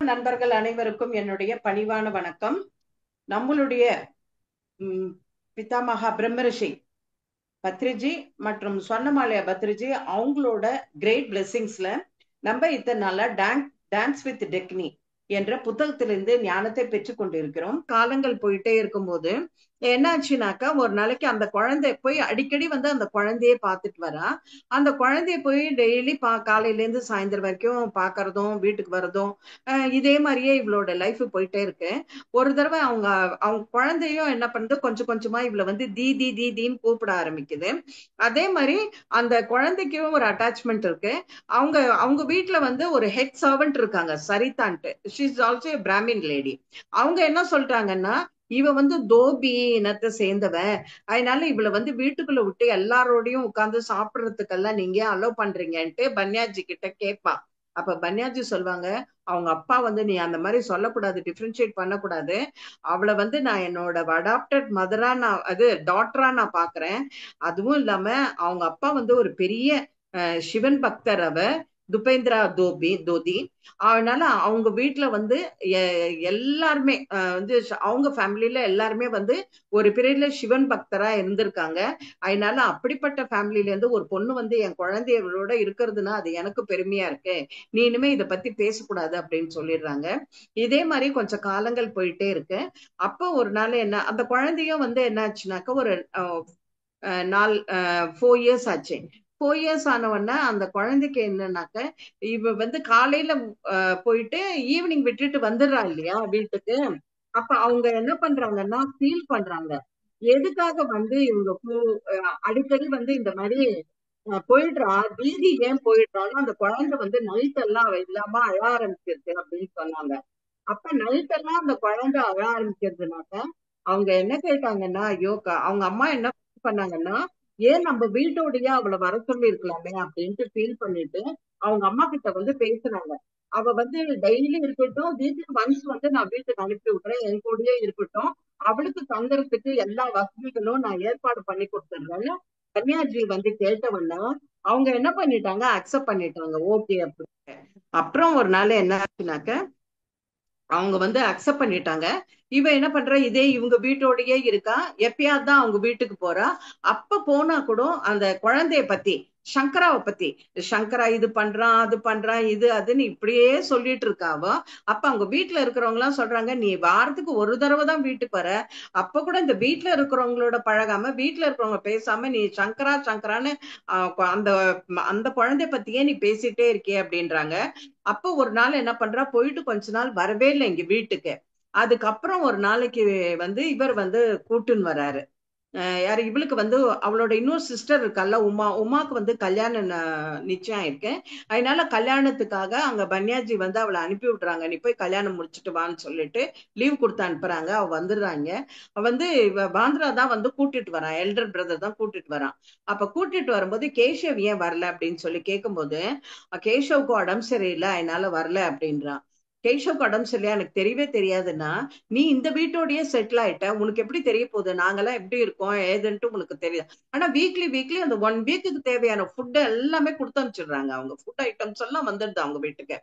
நண்பர்கள் அனைவருக்கும் என்னுடைய பணிவான வணக்கம். நம்மளுடைய பிதாமகா பிரம்மரிஷி பத்ரிஜி மற்றும் சொர்ணமாலயா பத்ரிஜி அவங்களோட கிரேட் பிளெஸிங்ஸ்ல நம்ம இத்தனை நாளா டான்ஸ் வித் டெக்னி என்ற புத்தகத்திலிருந்து ஞானத்தை பெற்றுக் கொண்டிருக்கிறோம். காலங்கள் போயிட்டே இருக்கும்போது என்ன ஆச்சுனாக்கா, ஒரு நாளைக்கு அந்த குழந்தை போய் அடிக்கடி வந்து அந்த குழந்தைய பார்த்துட்டு வரா. அந்த குழந்தைய போய் டெய்லி காலையில இருந்து சாயந்தரம் வரைக்கும் பாக்குறதும் வீட்டுக்கு வர்றதும் இதே மாதிரியே இவளோட லைஃப் போயிட்டே இருக்கு. ஒரு தடவை அவங்க குழந்தையும் என்ன பண்ணுது, கொஞ்சம் கொஞ்சமா இவளை வந்து தீதி தீதின்னு கூப்பிட ஆரம்பிக்குது. அதே மாதிரி அந்த குழந்தைக்கும் ஒரு அட்டாச்மெண்ட் இருக்கு. அவங்க வீட்டுல வந்து ஒரு ஹெட் சர்வெண்ட் இருக்காங்க, சரிதான்ட்டு. She is also Brahmin lady. அவங்க என்ன சொல்றாங்கன்னா, இவ வந்து தோபி இனத்தை சேர்ந்தவ, அதனால இவளை வந்து வீட்டுக்குள்ள விட்டு எல்லாரோடையும் உட்கார்ந்து சாப்பிடுறதுக்கெல்லாம் நீங்க அலோவ் பண்றீங்கன்ட்டு பன்யாஜி கிட்ட கேட்பா. அப்ப பன்யாஜி சொல்லுவாங்க, அவங்க அப்பா வந்து நீ அந்த மாதிரி சொல்லக்கூடாது, டிஃபரன்ஷியேட் பண்ணக்கூடாது. அவளை வந்து நான் என்னோட அடாப்டட் மதரா டாட்டரா நான் பாக்குறேன். அதுவும் இல்லாம அவங்க அப்பா வந்து ஒரு பெரிய சிவன் பக்தர், துபேந்திரா தோதி. அதனால அவங்க வீட்டுல வந்து எல்லாருமே வந்து அவங்க ஃபேமிலியில எல்லாருமே வந்து ஒரு பீரியட்ல சிவன் பக்தரா இருந்திருக்காங்க. அதனால அப்படிப்பட்ட ஃபேமிலில இருந்து ஒரு பொண்ணு வந்து என் குழந்தையோட இருக்கிறதுனா அது எனக்கு பெருமையா இருக்கு. நீ இனிமே இதை பத்தி பேசக்கூடாது அப்படின்னு சொல்லிடுறாங்க. இதே மாதிரி கொஞ்சம் காலங்கள் போயிட்டே இருக்கு. அப்போ ஒரு நாள் என்ன, அந்த குழந்தையும் வந்து என்ன ஆச்சுனாக்கா, ஒரு 4 இயர்ஸ் ஆச்சு. 4 இயர்ஸ் ஆன உடனே அந்த குழந்தைக்கு என்னன்னாக்க, இவ வந்து காலையில போயிட்டு ஈவினிங் விட்டுட்டு வந்துடுறா இல்லையா வீட்டுக்கு. அப்ப அவங்க என்ன பண்றாங்கன்னா ஃபீல் பண்றாங்க, எதுக்காக வந்து இவங்க அடிக்கடி வந்து இந்த மாதிரி போயிடுறா, வீதி ஏன் போயிடுறாலும் அந்த குழந்தை வந்து நைட் எல்லாம் இல்லாம அழ ஆரம்பிச்சிருச்சு அப்படின்னு சொன்னாங்க. அப்ப நைட் எல்லாம் அந்த குழந்தை அழ ஆரம்பிக்கிறதுனாக்க அவங்க என்ன கேட்டாங்கன்னா, ஐயோ அவங்க அம்மா என்ன பண்ணாங்கன்னா, ஏன் நம்ம வீட்டோடய அவளை வர சொல்லி இருக்கலாமே அப்படின்ட்டு ஃபீல் பண்ணிட்டு அவங்க அம்மா கிட்ட வந்து பேசுறாங்க. அவ வந்து டெய்லி இருக்கட்டும், வீட்டுக்கு ஒன்ஸ் வந்து நான் வீட்டுக்கு அனுப்பி விடுறேன், என் கூடயே இருக்கட்டும், அவளுக்கு தங்குறதுக்கு எல்லா வசதிகளும் நான் ஏற்பாடு பண்ணி கொடுத்துடுறேன்னு கன்னியாஜி வந்து கேட்டவன்னா அவங்க என்ன பண்ணிட்டாங்க, அக்செப்ட் பண்ணிட்டாங்க, ஓகே அப்படின்னு. அப்புறம் ஒரு நாள் என்ன ஆச்சுனாக்க, அவங்க வந்து அக்செப்ட் பண்ணிட்டாங்க. இவ என்ன பண்றா, இதே இவங்க வீட்டோடயே இருக்கா, எப்பயாவது தான் அவங்க வீட்டுக்கு போறா. அப்ப போனா கூட அந்த குழந்தைய பத்தி, சங்கராவை பத்தி, சங்கரா இது பண்றான் அது பண்றான் இது அதுன்னு இப்படியே சொல்லிட்டு இருக்காவ. அப்ப அவங்க வீட்டுல இருக்கிறவங்க எல்லாம் சொல்றாங்க, நீ வாரத்துக்கு ஒரு தடவை தான் வீட்டுக்கு வர, அப்ப கூட இந்த வீட்டுல இருக்கிறவங்களோட பழகாம வீட்டுல இருக்கிறவங்க பேசாம நீ சங்கரா சங்கரான்னு அந்த அந்த குழந்தைய பத்தியே நீ பேசிட்டே இருக்கே அப்படின்றாங்க. அப்ப ஒரு நாள் என்ன பண்றா, போயிட்டு கொஞ்ச நாள் வரவே இல்லை இங்க வீட்டுக்கு. அதுக்கப்புறம் ஒரு நாளைக்கு வந்து இவர் வந்து கூட்டுன்னு வராரு. யாரு, இவளுக்கு வந்து அவளோட இன்னொரு சிஸ்டர் இருக்கல்ல உமாக்கு வந்து கல்யாணம் நிச்சயம் இருக்கு. அதனால கல்யாணத்துக்காக அங்க பன்யாஜி வந்து அவளை அனுப்பி விட்டுறாங்க, நீ போய் கல்யாணம் முடிச்சுட்டு வான்னு சொல்லிட்டு லீவ் கொடுத்து அனுப்புறாங்க. அவ வந்துடுறாங்க. வந்து பாந்திரா தான் வந்து கூட்டிட்டு வரான், எல்டர் பிரதர் தான் கூட்டிட்டு வரான். அப்ப கூட்டிட்டு வரும்போது கேஷவ் ஏன் வரல அப்படின்னு சொல்லி கேட்கும்போது, கேஷவுக்கு உடம்பு சரியில்லை அதனால வரல அப்படின்றான். கேஷவுக்கு உடம்பு சரியில்லை எனக்கு தெரியவே தெரியாதுன்னா, நீ இந்த வீட்டோடய செட்டில் ஆயிட்ட, உனக்கு எப்படி தெரிய போகுது, நாங்கெல்லாம் எப்படி இருக்கோம் ஏதுன்ட்டு உனக்கு தெரியாது. ஆனா வீக்லி வீக்லி அந்த 1 வீக்குக்கு தேவையான ஃபுட் எல்லாமே கொடுத்து அனுப்பிச்சிடுறாங்க. அவங்க ஃபுட் ஐட்டம்ஸ் எல்லாம் வந்துடுது அவங்க வீட்டுக்கு.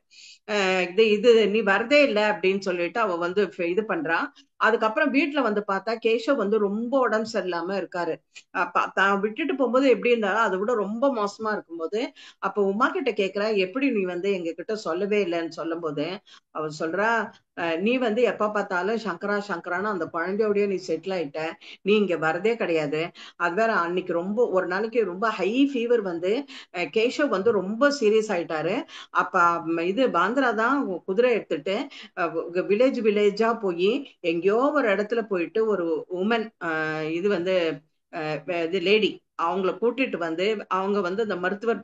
இது நீ வரதே இல்லை அப்படின்னு சொல்லிட்டு அவ வந்து இது பண்றான். அதுக்கப்புறம் வீட்டுல வந்து பார்த்தா கேஷவ் வந்து ரொம்ப உடம்பு சரியில்லாம இருக்காரு. தான் விட்டுட்டு போகும்போது எப்படி இருந்தாலும் அதை விட ரொம்ப மோசமா இருக்கும்போது, அப்ப உமா கிட்ட கேக்குறா, எப்படி நீ வந்து எங்க கிட்ட சொல்லவே இல்லைன்னு சொல்லும் போது அவ சொல்றா, நீ வந்து எப்ப பார்த்தாலும் சங்கரா சங்கரான்னு அந்த குழந்தையோடய நீ செட்டில் ஆயிட்ட, நீ இங்க வரதே கிடையாது. அது வேற அன்னைக்கு ரொம்ப ஒரு நாளைக்கு ரொம்ப ஹை ஃபீவர் வந்து கேஷவ் வந்து ரொம்ப சீரியஸ் ஆயிட்டாரு. அப்ப இது பாந்திரா தான் குதிரை எடுத்துட்டு வில்லேஜா போய் எங்கேயோ ஒரு இடத்துல போயிட்டு ஒரு உமன், இது வந்து இது லேடி, அவங்கள கூட்டிட்டு வந்து அவங்க வந்து அந்த மருத்துவர்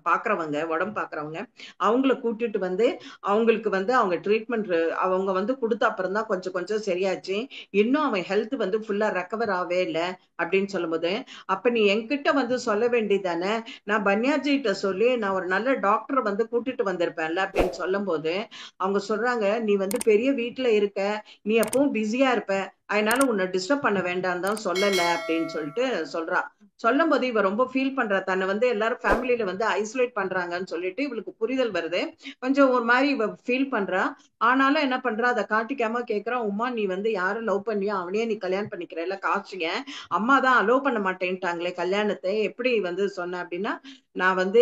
பாக்குறவங்க, உடம்பு பாக்குறவங்க, அவங்கள கூட்டிட்டு வந்து அவங்களுக்கு வந்து அவங்க ட்ரீட்மெண்ட் அவங்க வந்து கொடுத்த அப்புறம் தான் கொஞ்சம் கொஞ்சம் சரியாச்சு. இன்னும் அவன் ஹெல்த் வந்து ஃபுல்லா ரெக்கவர் ஆகவே இல்லை அப்படின்னு சொல்லும்போது, அப்ப நீ என்கிட்ட வந்து சொல்ல வேண்டியதானே, நான் பன்யாஜிட்ட சொல்லி நான் ஒரு நல்ல டாக்டர் வந்து கூட்டிட்டு வந்திருப்பேன்ல அப்படின்னு சொல்லும் போது அவங்க சொல்றாங்க, நீ வந்து பெரிய வீட்டுல இருக்க, நீ எப்பவும் பிஸியா இருப்ப, அதனால உன்னை டிஸ்டர்ப் பண்ண வேண்டாம் தான் சொல்லல அப்படின்னு சொல்லிட்டு சொல்றா. சொல்லும் போது இவ ரொம்ப ஃபீல் பண்றா, தன்னை வந்து எல்லாரும் ஃபேமிலியில வந்து ஐசோலேட் பண்றாங்கன்னு சொல்லிட்டு இவளுக்கு புரிதல் வருது. கொஞ்சம் ஒரு மாதிரி இவ ஃபீல் பண்றா. ஆனாலும் என்ன பண்றா, அதை காட்டிக்காம கேக்குறா, உமா நீ வந்து யாரை லவ் பண்ணியோ அவனையே நீ கல்யாணம் பண்ணிக்கிற, இல்ல காட்சிங்க அம்மா தான் அலோவ் பண்ண மாட்டேன்ட்டாங்களே கல்யாணத்தை, எப்படி வந்து சொன்ன அப்படின்னா, நான் வந்து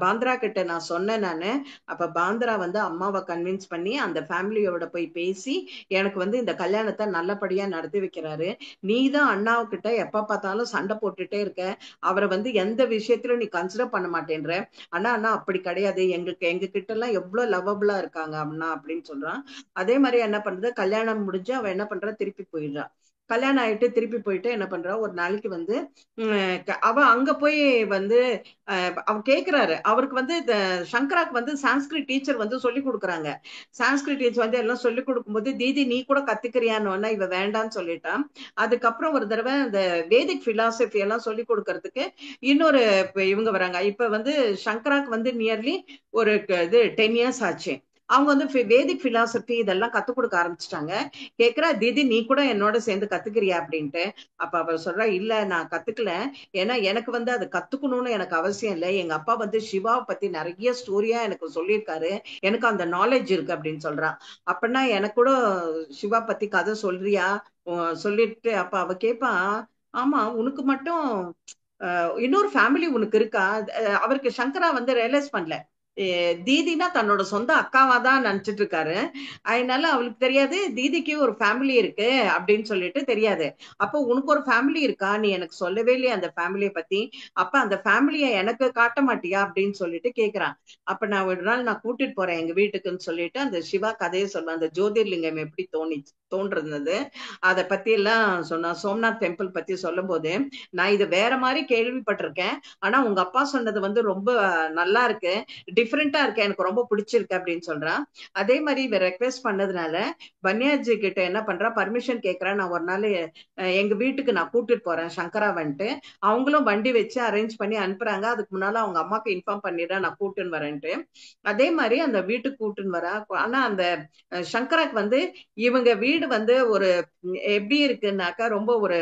பாந்திரா கிட்ட நான் சொன்னேன் நானு. அப்ப பாந்திரா வந்து அம்மாவை கன்வின்ஸ் பண்ணி அந்த ஃபேமிலியோட போய் பேசி எனக்கு வந்து இந்த கல்யாணத்தை நல்லபடியா நடத்தி வைக்கிறாரு. நீ தான் அண்ணாவுக்கிட்ட எப்ப பார்த்தாலும் சண்டை போட்டுட்டே இருக்க, அவரை வந்து எந்த விஷயத்திலும் நீ கன்சிடர் பண்ண மாட்டேன்ற. அண்ணா அண்ணா அப்படி கிடையாது, எங்க கிட்ட எல்லாம் எவ்வளவு லவபிளா இருக்காங்க அண்ணா அப்படின்னு சொல்றான். அதே மாதிரி என்ன பண்றது, கல்யாணம் முடிஞ்சு அவ என்ன பண்றா, திருப்பி போயிடுறா. கல்யாணம் ஆயிட்டு திருப்பி போயிட்டு என்ன பண்றா, ஒரு நாளைக்கு வந்து அவ அங்க போய் வந்து அவர் கேக்குறாரு. அவருக்கு வந்து இந்த சங்கராக்கு வந்து சான்ஸ்கிரிட் டீச்சர் வந்து சொல்லி கொடுக்குறாங்க. சான்ஸ்கிரிட் டீச்சர் வந்து எல்லாம் சொல்லி கொடுக்கும்போது, தீதி நீ கூட கத்துக்கிறியான்னு இவ வேண்டான்னு சொல்லிட்டான். அதுக்கப்புறம் ஒரு தடவை இந்த வேதிக் பிலாசபி எல்லாம் சொல்லி கொடுக்கறதுக்கு இன்னொரு இவங்க வராங்க. இப்ப வந்து சங்கராக்கு வந்து நியர்லி ஒரு இது 10 இயர்ஸ் ஆச்சு. அவங்க வந்து வேதிக் பிலாசபி இதெல்லாம் கத்துக் கொடுக்க ஆரம்பிச்சிட்டாங்க. கேக்குறா, தீதி நீ கூட என்னோட சேர்ந்து கத்துக்கிறியா அப்படின்ட்டு. அப்ப அவ சொல்றா, இல்ல நான் கத்துக்கல. ஏன்னா எனக்கு வந்து அது கத்துக்கணும்னு எனக்கு அவசியம் இல்லை. எங்க அப்பா வந்து சிவாவை பத்தி நிறைய ஸ்டோரியா எனக்கு சொல்லியிருக்காரு, எனக்கு அந்த நாலேஜ் இருக்கு அப்படின்னு சொல்றான். அப்படின்னா எனக்கு கூட சிவா பத்தி கதை சொல்றியா சொல்லிட்டு. அப்ப அவ கேப்பா, ஆமா உனக்கு மட்டும் இன்னொரு ஃபேமிலி உனக்கு இருக்கா? அவருக்கு சங்கரா வந்து ரியலைஸ் பண்ணல, தீதினா தன்னோட சொந்த அக்காவா தான் நினைச்சிட்டு இருக்காரு. அதனால அவளுக்கு தெரியாது தீதிக்கு ஒரு ஃபேமிலி இருக்கு அப்படின்னு சொல்லிட்டு தெரியாது. அப்போ உனக்கு ஒரு ஃபேமிலி இருக்கா, நீ எனக்கு சொல்லவே இல்லையே அந்த ஃபேமிலியை பத்தி, அப்ப அந்த ஃபேமிலியை எனக்கு காட்ட மாட்டியா அப்படின்னு சொல்லிட்டு கேக்குறான். அப்ப நான் ஒரு நாள் நான் கூட்டிட்டு போறேன் எங்க வீட்டுக்குன்னு சொல்லிட்டு அந்த சிவா கதையை சொல்லுவேன். அந்த ஜோதிர்லிங்கம் எப்படி தோன்றிருந்தது அதை பத்தி எல்லாம் சொன்னா. சோம்நாத் டெம்பிள் பத்தி சொல்லும் போது, நான் இது வேற மாதிரி கேள்விப்பட்டிருக்கேன், ஆனா உங்க அப்பா சொன்னது வந்து ரொம்ப நல்லா இருக்கு, டிஃப்ரெண்டா இருக்கு, எனக்கு ரொம்ப பிடிச்சிருக்கு அப்படின்னு சொல்றான். அதே மாதிரி இவ ரெக்வெஸ்ட் பண்ணதுனால பன்னியாஜி கிட்ட என்ன பண்றா, பர்மிஷன் கேட்கறேன், நான் ஒரு நாள் எங்க வீட்டுக்கு நான் கூட்டிட்டு போறேன் சங்கரா வந்துட்டு. அவங்களும் வண்டி வச்சு அரேஞ்ச் பண்ணி அனுப்புறாங்க. அதுக்கு முன்னால அவங்க அம்மாக்கு இன்ஃபார்ம் பண்ணிடுறேன் நான் கூட்டுன்னு வரேன்ட்டு. அதே மாதிரி அந்த வீட்டுக்கு கூட்டுன்னு வரா. ஆனா அந்த சங்கராக்கு வந்து இவங்க வீடு வந்து ஒரு எப்படி இருக்குன்னாக்கா, ரொம்ப ஒரு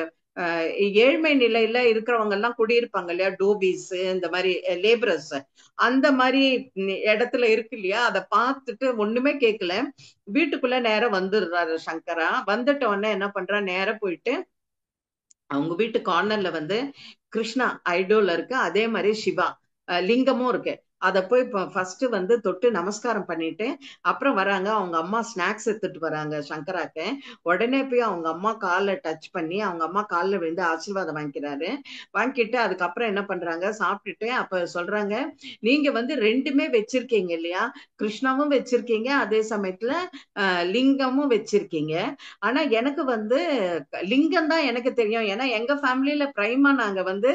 ஏழ்மை நிலையில இருக்கிறவங்க எல்லாம் குடியிருப்பாங்க இல்லையா, டோபிஸ் இந்த மாதிரி லேபரர்ஸ், அந்த மாதிரி இடத்துல இருக்கு இல்லையா. அதை பார்த்துட்டு ஒண்ணுமே கேட்கல, வீட்டுக்குள்ள நேரம் வந்துடுறாரு சங்கரா. வந்துட்ட உடனே என்ன பண்றா, நேரம் போயிட்டு அவங்க வீட்டு கார்னர்ல வந்து கிருஷ்ணா ஐடோல் இருக்கு, அதே மாதிரி சிவா லிங்கமும் இருக்கு. அதை போய் ஃபர்ஸ்ட் வந்து தொட்டு நமஸ்காரம் பண்ணிட்டு அப்புறம் வராங்க. அவங்க அம்மா ஸ்நாக்ஸ் எடுத்துட்டு வராங்க சங்கராக்கு. உடனே போய் அவங்க அம்மா காலை டச் பண்ணி அவங்க அம்மா காலில் விழுந்து ஆசீர்வாதம் வாங்கிக்கிறாரு. வாங்கிட்டு அதுக்கப்புறம் என்ன பண்றாங்க, சாப்பிட்டுட்டு அப்ப சொல்றாங்க, நீங்க வந்து ரெண்டுமே வச்சிருக்கீங்க இல்லையா, கிருஷ்ணாவும் வச்சிருக்கீங்க, அதே சமயத்துல லிங்கமும் வச்சிருக்கீங்க. ஆனா எனக்கு வந்து லிங்கம் தான் எனக்கு தெரியும், ஏன்னா எங்க ஃபேமிலியில பிரைமா நாங்க வந்து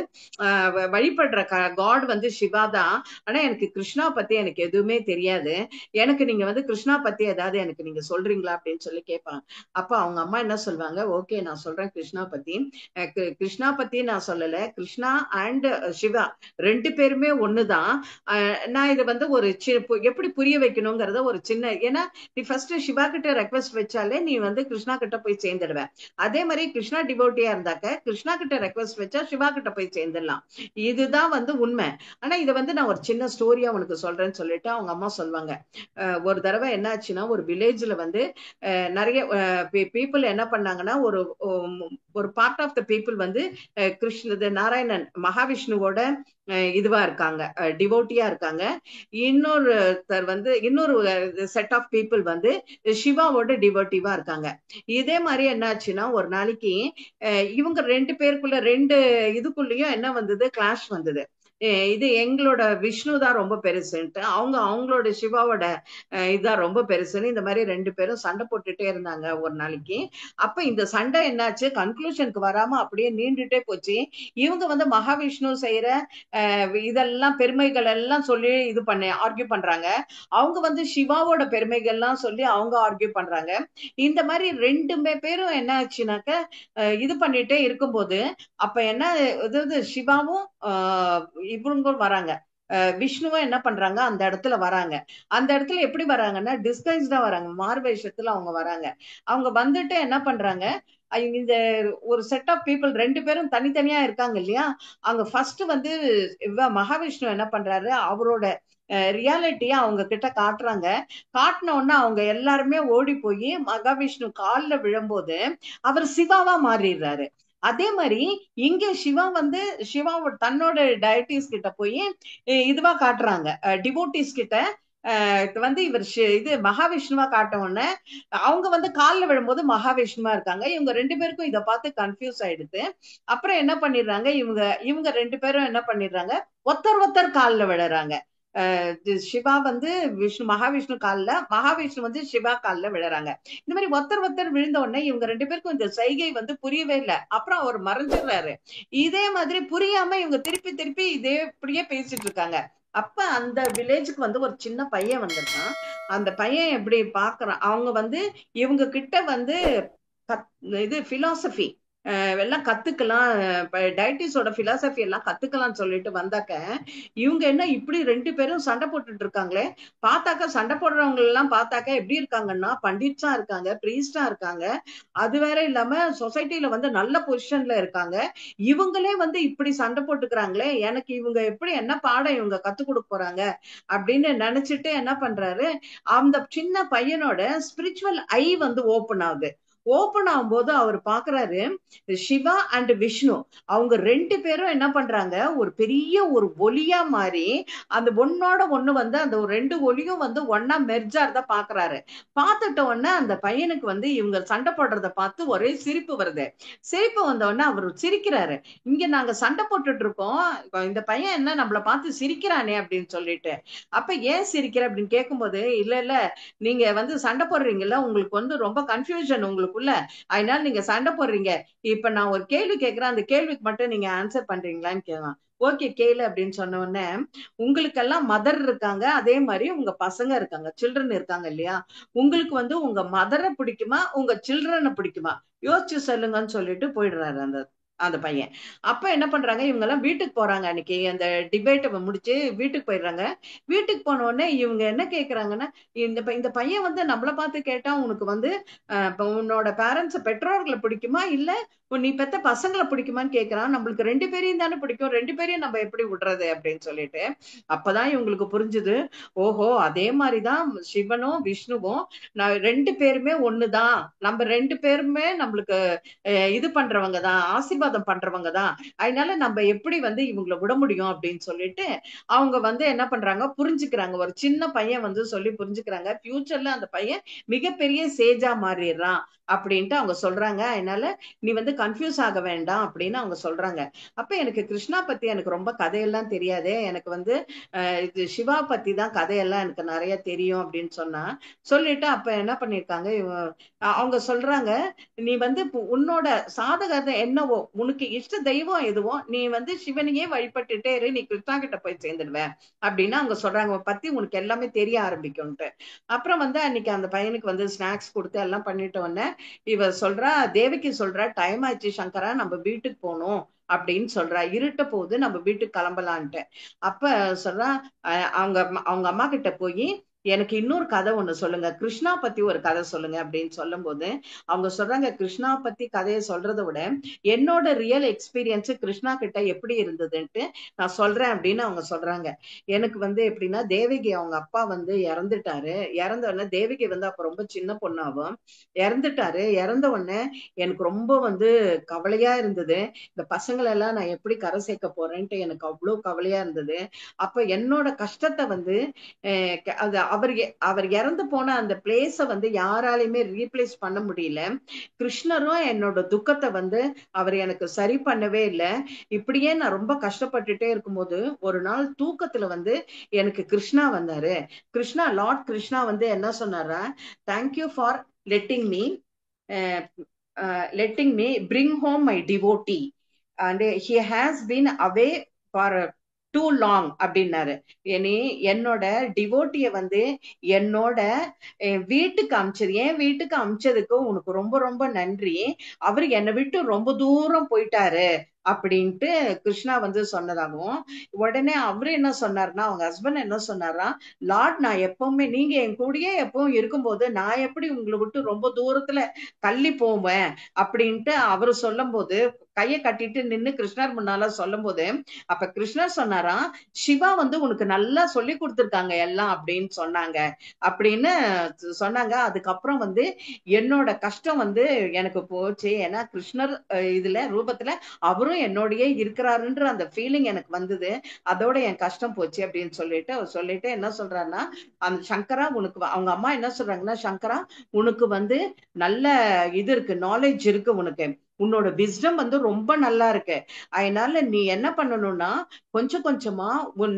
வழிபடுற காட் வந்து சிவா தான். ஆனா எனக்கு கிருஷ்ணா பத்தி எனக்கு எதுவுமே தெரியாது, எனக்கு நீங்க வந்து கிருஷ்ணா பத்தி ஏதாவது எனக்கு நீங்க சொல்றீங்களா அப்படின்னு சொல்லி கேட்பாங்க. அப்ப அவங்க அம்மா என்ன சொல்லுவாங்க, ஓகே நான் சொல்றேன் கிருஷ்ணா பத்தி. கிருஷ்ணா பத்தி நான் சொல்லல, கிருஷ்ணா அண்ட் சிவா ரெண்டு பேருமே ஒண்ணுதான். நான் இதை வந்து ஒரு எப்படி புரிய வைக்கணுங்கிறத ஒரு சின்ன, ஏன்னா நீ ஃபர்ஸ்ட் சிவா கிட்ட ரெக்வெஸ்ட் வச்சாலே நீ வந்து கிருஷ்ணா கிட்ட போய் சேர்ந்துடுவ. அதே மாதிரி கிருஷ்ணா டிவோட்டியா இருந்தாக்க கிருஷ்ணா கிட்ட ரெக்வெஸ்ட் வச்சா சிவா கிட்ட போய் சேர்ந்துடலாம். இதுதான் வந்து உண்மை. ஆனா இதை வந்து நான் ஒரு சின்ன ஸ்டோரியா உனக்கு சொல்றேன்னு சொல்லிட்டு அவங்க அம்மா சொல்லுவாங்க. ஒரு தடவை என்ன ஆச்சுன்னா, ஒரு வில்லேஜ்ல வந்து நிறைய பீப்புள் என்ன பண்ணாங்கன்னா, ஒரு ஒரு பார்ட் ஆஃப் த பீப்புள் வந்து நாராயணன் மகாவிஷ்ணுவோட இதுவா இருக்காங்க, டிவோட்டியா இருக்காங்க. இன்னொருத்தர் வந்து இன்னொரு செட் ஆஃப் பீப்புள் வந்து சிவாவோட டிவோட்டிவா இருக்காங்க. இதே மாதிரி என்ன ஆச்சுன்னா, ஒரு நாளைக்கு இவங்க ரெண்டு பேருக்குள்ள ரெண்டு இதுக்குள்ளயும் என்ன வந்தது, கிளாஷ் வந்தது. இது எங்களோட விஷ்ணு தான் ரொம்ப பெருசுன்ட்டு, அவங்க அவங்களோட சிவாவோட இதுதான் ரொம்ப பெருசுன்னு இந்த மாதிரி ரெண்டு பேரும் சண்டை போட்டுட்டே இருந்தாங்க ஒரு நாளைக்கு. அப்ப இந்த சண்டை என்னாச்சு, கன்க்ளூஷனுக்கு வராம அப்படியே நீண்டுட்டே போச்சு. இவங்க வந்து மகாவிஷ்ணு செய்யற இதெல்லாம் பெருமைகள் எல்லாம் சொல்லி இது பண்ண ஆர்கியூ பண்றாங்க, அவங்க வந்து சிவாவோட பெருமைகள் எல்லாம் சொல்லி அவங்க ஆர்கியூ பண்றாங்க. இந்த மாதிரி ரெண்டுமே பேரும் என்ன ஆச்சுனாக்க இது பண்ணிட்டே இருக்கும்போது, அப்ப என்ன, அதாவது சிவாவும் இவங்களும் வராங்க, விஷ்ணுவும் என்ன பண்றாங்க, அந்த இடத்துல வராங்க. அந்த இடத்துல எப்படி வராங்கன்னா டிஸ்கைஸ்டா வராங்க, மார்வேஷத்துல அவங்க வராங்க. அவங்க வந்துட்டு என்ன பண்றாங்க, இந்த ஒரு செட் ஆஃப் பீப்புள் 2 பேரும் தனித்தனியா இருக்காங்க இல்லையா? அங்க ஃபர்ஸ்ட் வந்து மகாவிஷ்ணு என்ன பண்றாரு, அவரோட ரியாலிட்டியா அவங்க கிட்ட காட்டுறாங்க. காட்டின உடனே அவங்க எல்லாருமே ஓடி போய் மகாவிஷ்ணு கால்ல விழும்போது அவர் சிவாவா மாறிடுறாரு. அதே மாதிரி இங்க சிவா வந்து சிவாவோட தன்னோட டயட்டிஸ் கிட்ட போய் இதுவா காட்டுறாங்க, டிவோட்டிஸ் கிட்ட வந்து இவர் இது மகாவிஷ்ணுவா காட்ட உடனே அவங்க வந்து காலில் விழும்போது மகாவிஷ்ணுவா இருக்காங்க. இவங்க 2 பேருக்கும் இதை பார்த்து கன்ஃபியூஸ் ஆயிடுது. அப்புறம் என்ன பண்ணிடுறாங்க, இவங்க இவங்க 2 பேரும் என்ன பண்ணிடுறாங்க, ஒருத்தர் ஒருத்தர் காலில் விழுறாங்க. சிவா வந்து விஷ்ணு மகாவிஷ்ணு காலில், மகாவிஷ்ணு வந்து சிவா காலில் விழுறாங்க. இந்த மாதிரி ஒருத்தர் ஒருத்தர் விழுந்த உடனே இவங்க 2 பேருக்கும் இந்த சைகை வந்து புரியவே இல்லை. அப்புறம் அவர் மறைஞ்சிடுறாரு. இதே மாதிரி புரியாம இவங்க திருப்பி திருப்பி இதே இப்படியே பேசிட்டு இருக்காங்க. அப்ப அந்த வில்லேஜுக்கு வந்து ஒரு சின்ன பையன் வந்திருக்கான். அந்த பையன் எப்படி பாக்குறான், அவங்க வந்து இவங்க கிட்ட வந்து இது பிலாசபி எல்லாம் கத்துக்கலாம், டயட்டிஸோட பிலாசபி எல்லாம் கத்துக்கலாம்னு சொல்லிட்டு வந்தாக்க, இவங்க என்ன இப்படி 2 பேரும் சண்டை போட்டுட்டு இருக்காங்களே, பார்த்தாக்க சண்டை போடுறவங்க எல்லாம் பார்த்தாக்க எப்படி இருக்காங்கன்னா பண்டிட்ஸா இருக்காங்க, பிரீஸ்டா இருக்காங்க. அது வேற இல்லாம சொசைட்டில வந்து நல்ல பொசிஷன்ல இருக்காங்க. இவங்களே வந்து இப்படி சண்டை போட்டுக்கிறாங்களே, எனக்கு இவங்க எப்படி என்ன பாடம் இவங்க கத்து கொடுக்க போறாங்க அப்படின்னு நினைச்சிட்டு என்ன பண்றாரு, அந்த சின்ன பையனோட ஸ்பிரிச்சுவல் ஐ வந்து ஓபன் ஆகுது. ஓபன் ஆகும்போது அவர் பாக்குறாரு, சிவா அண்ட் விஷ்ணு அவங்க 2 பேரும் என்ன பண்றாங்க, ஒரு பெரிய ஒரு ஒலியா மாறி அந்த ஒன்னோட ஒண்ணு வந்து அந்த 2 ஒலியும் வந்து ஒன்னா மெர்ஜார்தான் பாக்குறாரு. பார்த்துட்ட உடனே அந்த பையனுக்கு வந்து இவங்க சண்டை போடுறத பார்த்து ஒரே சிரிப்பு வருது. சிரிப்பு வந்த உடனே அவர் சிரிக்கிறாரு. இங்க நாங்க சண்டை போட்டுட்டு இருக்கோம், இந்த பையன் என்ன நம்மளை பார்த்து சிரிக்கிறானே அப்படின்னு சொல்லிட்டு. அப்ப ஏன் சிரிக்கிற அப்படின்னு கேட்கும்போது, இல்ல இல்ல நீங்க வந்து சண்டை போடுறீங்கல்ல, உங்களுக்கு வந்து ரொம்ப கன்ஃபியூஷன் உங்களுக்குள்ள, அதனால நீங்க சண்டை போடுறீங்க. இப்ப நான் ஒரு கேள்வி கேட்கிறேன், அந்த கேள்விக்கு மட்டும் நீங்க ஆன்சர் பண்றீங்களான்னு கேட்கலாம். ஓகே கேளு அப்படின்னு சொன்ன உடனே, உங்களுக்கெல்லாம் மதர் இருக்காங்க, அதே மாதிரி உங்க பசங்க இருக்காங்க, சில்ட்ரன் இருக்காங்க இல்லையா? உங்களுக்கு வந்து உங்க மதரை பிடிக்குமா உங்க சில்ட்ரனை பிடிக்குமா யோசிச்சு சொல்லுங்கன்னு சொல்லிட்டு போயிடுறாரு அந்த அந்த பையன். அப்ப என்ன பண்றாங்க, இவங்க எல்லாம் வீட்டுக்கு போறாங்க. அன்னைக்கு அந்த டிபேட்டை முடிச்சு வீட்டுக்கு போயிடுறாங்க. வீட்டுக்கு போன உடனே இவங்க என்ன கேக்குறாங்கன்னா, இந்த பையன் வந்து நம்மளை பார்த்து கேட்டா, உனக்கு வந்து உன்னோட பேரண்ட்ஸ் பெற்றோர்களை பிடிக்குமா இல்ல நீ பெத்த பசங்களை பிடிக்குமான்னு கேக்குறான். நம்மளுக்கு 2 பேரையும் தானே பிடிக்கும், 2 பேரையும் நம்ம எப்படி விடுறது அப்படின்னு சொல்லிட்டு. அப்பதான் இவங்களுக்கு புரிஞ்சுது, ஓஹோ அதே மாதிரிதான் சிவனும் விஷ்ணுவும் 2 பேருமே ஒண்ணுதான், நம்ம 2 பேருமே நம்மளுக்கு இது பண்றவங்க தான், ஆசீர்வாதம் பண்றவங்க தான், அதனால நம்ம எப்படி வந்து இவங்களை விட முடியும் அப்படின்னு சொல்லிட்டு அவங்க வந்து என்ன பண்றாங்க, புரிஞ்சுக்கிறாங்க. ஒரு சின்ன பையன் வந்து சொல்லி புரிஞ்சுக்கிறாங்க. ஃபியூச்சர்ல அந்த பையன் மிகப்பெரிய சேஜா மாறிடுறான் அப்படின்ட்டு அவங்க சொல்றாங்க. அதனால நீ வந்து கன்ஃபியூஸ் ஆக வேண்டாம் அப்படின்னு அவங்க சொல்றாங்க. அப்ப எனக்கு கிருஷ்ணா பத்தி எனக்கு ரொம்ப கதையெல்லாம் தெரியாதே, எனக்கு வந்து இது சிவா பத்தி தான் கதையெல்லாம் எனக்கு நிறைய தெரியும் அப்படின்னு சொன்னா சொல்லிட்டு, அப்ப என்ன பண்ணிருக்காங்க அவங்க சொல்றாங்க, நீ வந்து உன்னோட சாதகத்தை என்னவோ, உனக்கு இஷ்ட தெய்வம் எதுவோ நீ வந்து சிவனையே வழிபட்டுட்டே இரு, நீ கிருஷ்ணா கிட்ட போய் சேர்ந்துடுவ அப்படின்னு அவங்க சொல்றாங்க. பத்தி உனக்கு எல்லாமே தெரிய ஆரம்பிக்கும்ட்டு. அப்புறம் வந்து அன்னைக்கு அந்த பையனுக்கு வந்து ஸ்நாக்ஸ் கொடுத்து எல்லாம் பண்ணிட்ட உடனே இவ சொல்றா, தேவகி சொல்றா, டைம் ஆயிடுச்சு சங்கரா, நம்ம வீட்டுக்கு போகணும் அப்படின்னு சொல்றா, இருட்ட போது நம்ம வீட்டுக்கு கிளம்பலான்ட்டு. அப்ப சொல்றா, அவங்க அவங்க அம்மா கிட்ட போய் எனக்கு இன்னொரு கதை ஒண்ணு சொல்லுங்க, கிருஷ்ணா பத்தி ஒரு கதை சொல்லுங்க அப்படின்னு சொல்லும் போது அவங்க சொல்றாங்க, கிருஷ்ணா பத்தி கதையை சொல்றதை விட என்னோட ரியல் எக்ஸ்பீரியன்ஸ் கிருஷ்ணா கிட்ட எப்படி இருந்ததுன்ட்டு நான் சொல்றேன் அப்படின்னு அவங்க சொல்றாங்க. எனக்கு வந்து எப்படின்னா, தேவகி அவங்க அப்பா வந்து இறந்துட்டாரு. இறந்த உடனே தேவகி வந்து அப்ப ரொம்ப சின்ன பொண்ணாவும் இறந்துட்டாரு. இறந்த உடனே எனக்கு ரொம்ப வந்து கவலையா இருந்தது. இந்த பசங்களை எல்லாம் நான் எப்படி கரை சேர்க்க போறேன்ட்டு எனக்கு அவ்வளவு கவலையா இருந்தது. அப்ப என்னோட கஷ்டத்தை வந்து அது அவர் இறந்து போன அந்த பிளேஸ வந்து யாராலையுமே ரீப்ளேஸ் பண்ண முடியல. கிருஷ்ணரும் என்னோட துக்கத்தை வந்து அவர் எனக்கு சரி பண்ணவே இல்லை. இப்படியே நான் ரொம்ப கஷ்டப்பட்டுட்டே இருக்கும்போது ஒரு நாள் தூக்கத்துல வந்து எனக்கு கிருஷ்ணா வந்தாரு. லார்ட் கிருஷ்ணா வந்து என்ன சொன்னாரா, thank you for letting me bring home my devotee and he has been away for too long அப்படின்னாரு. என்னோட டிவோட்டிய வந்து என்னோட வீட்டுக்கு அமிச்சது, என் வீட்டுக்கு அமிச்சதுக்கு உனக்கு ரொம்ப ரொம்ப நன்றி. அவரு என்னை விட்டு ரொம்ப தூரம் போயிட்டாரு அப்படின்ட்டு கிருஷ்ணா வந்து சொன்னதாகவும், உடனே அவரு என்ன சொன்னாருன்னா, அவங்க ஹஸ்பண்ட் என்ன சொன்னாரா, லார்ட் நான் எப்பவுமே நீங்க என் கூடயே எப்பவும் இருக்கும்போது நான் எப்படி உங்களை விட்டு ரொம்ப தூரத்துல தள்ளி போவேன் அப்படின்ட்டு அவரு சொல்லும் போது, கைய கட்டிட்டு நின்னு கிருஷ்ணர் முன்னால சொல்லும் போது, அப்ப கிருஷ்ணர் சொன்னாராம், சிவா வந்து உனக்கு நல்லா சொல்லி கொடுத்திருக்காங்க எல்லாம் அப்படின்னு சொன்னாங்க அப்படின்னு சொன்னாங்க. அதுக்கப்புறம் வந்து என்னோட கஷ்டம் வந்து எனக்கு போச்சு. ஏன்னா கிருஷ்ணர் இதுல ரூபத்துல அவரும் என்னோடயே இருக்கிறாருன்ற அந்த ஃபீலிங் எனக்கு வந்தது. அதோட என் கஷ்டம் போச்சு அப்படின்னு சொல்லிட்டு அவர் சொல்லிட்டு என்ன சொல்றாருன்னா, அந்த சங்கரா உனக்கு அவங்க அம்மா என்ன சொல்றாங்கன்னா, சங்கரா உனக்கு வந்து நல்ல இது இருக்கு, நாலேஜ் இருக்கு உனக்கு. உன்னோட விஸ்டம் வந்து ரொம்ப நல்லா இருக்கு. அதனால நீ என்ன பண்ணணும்னா கொஞ்சம் கொஞ்சமா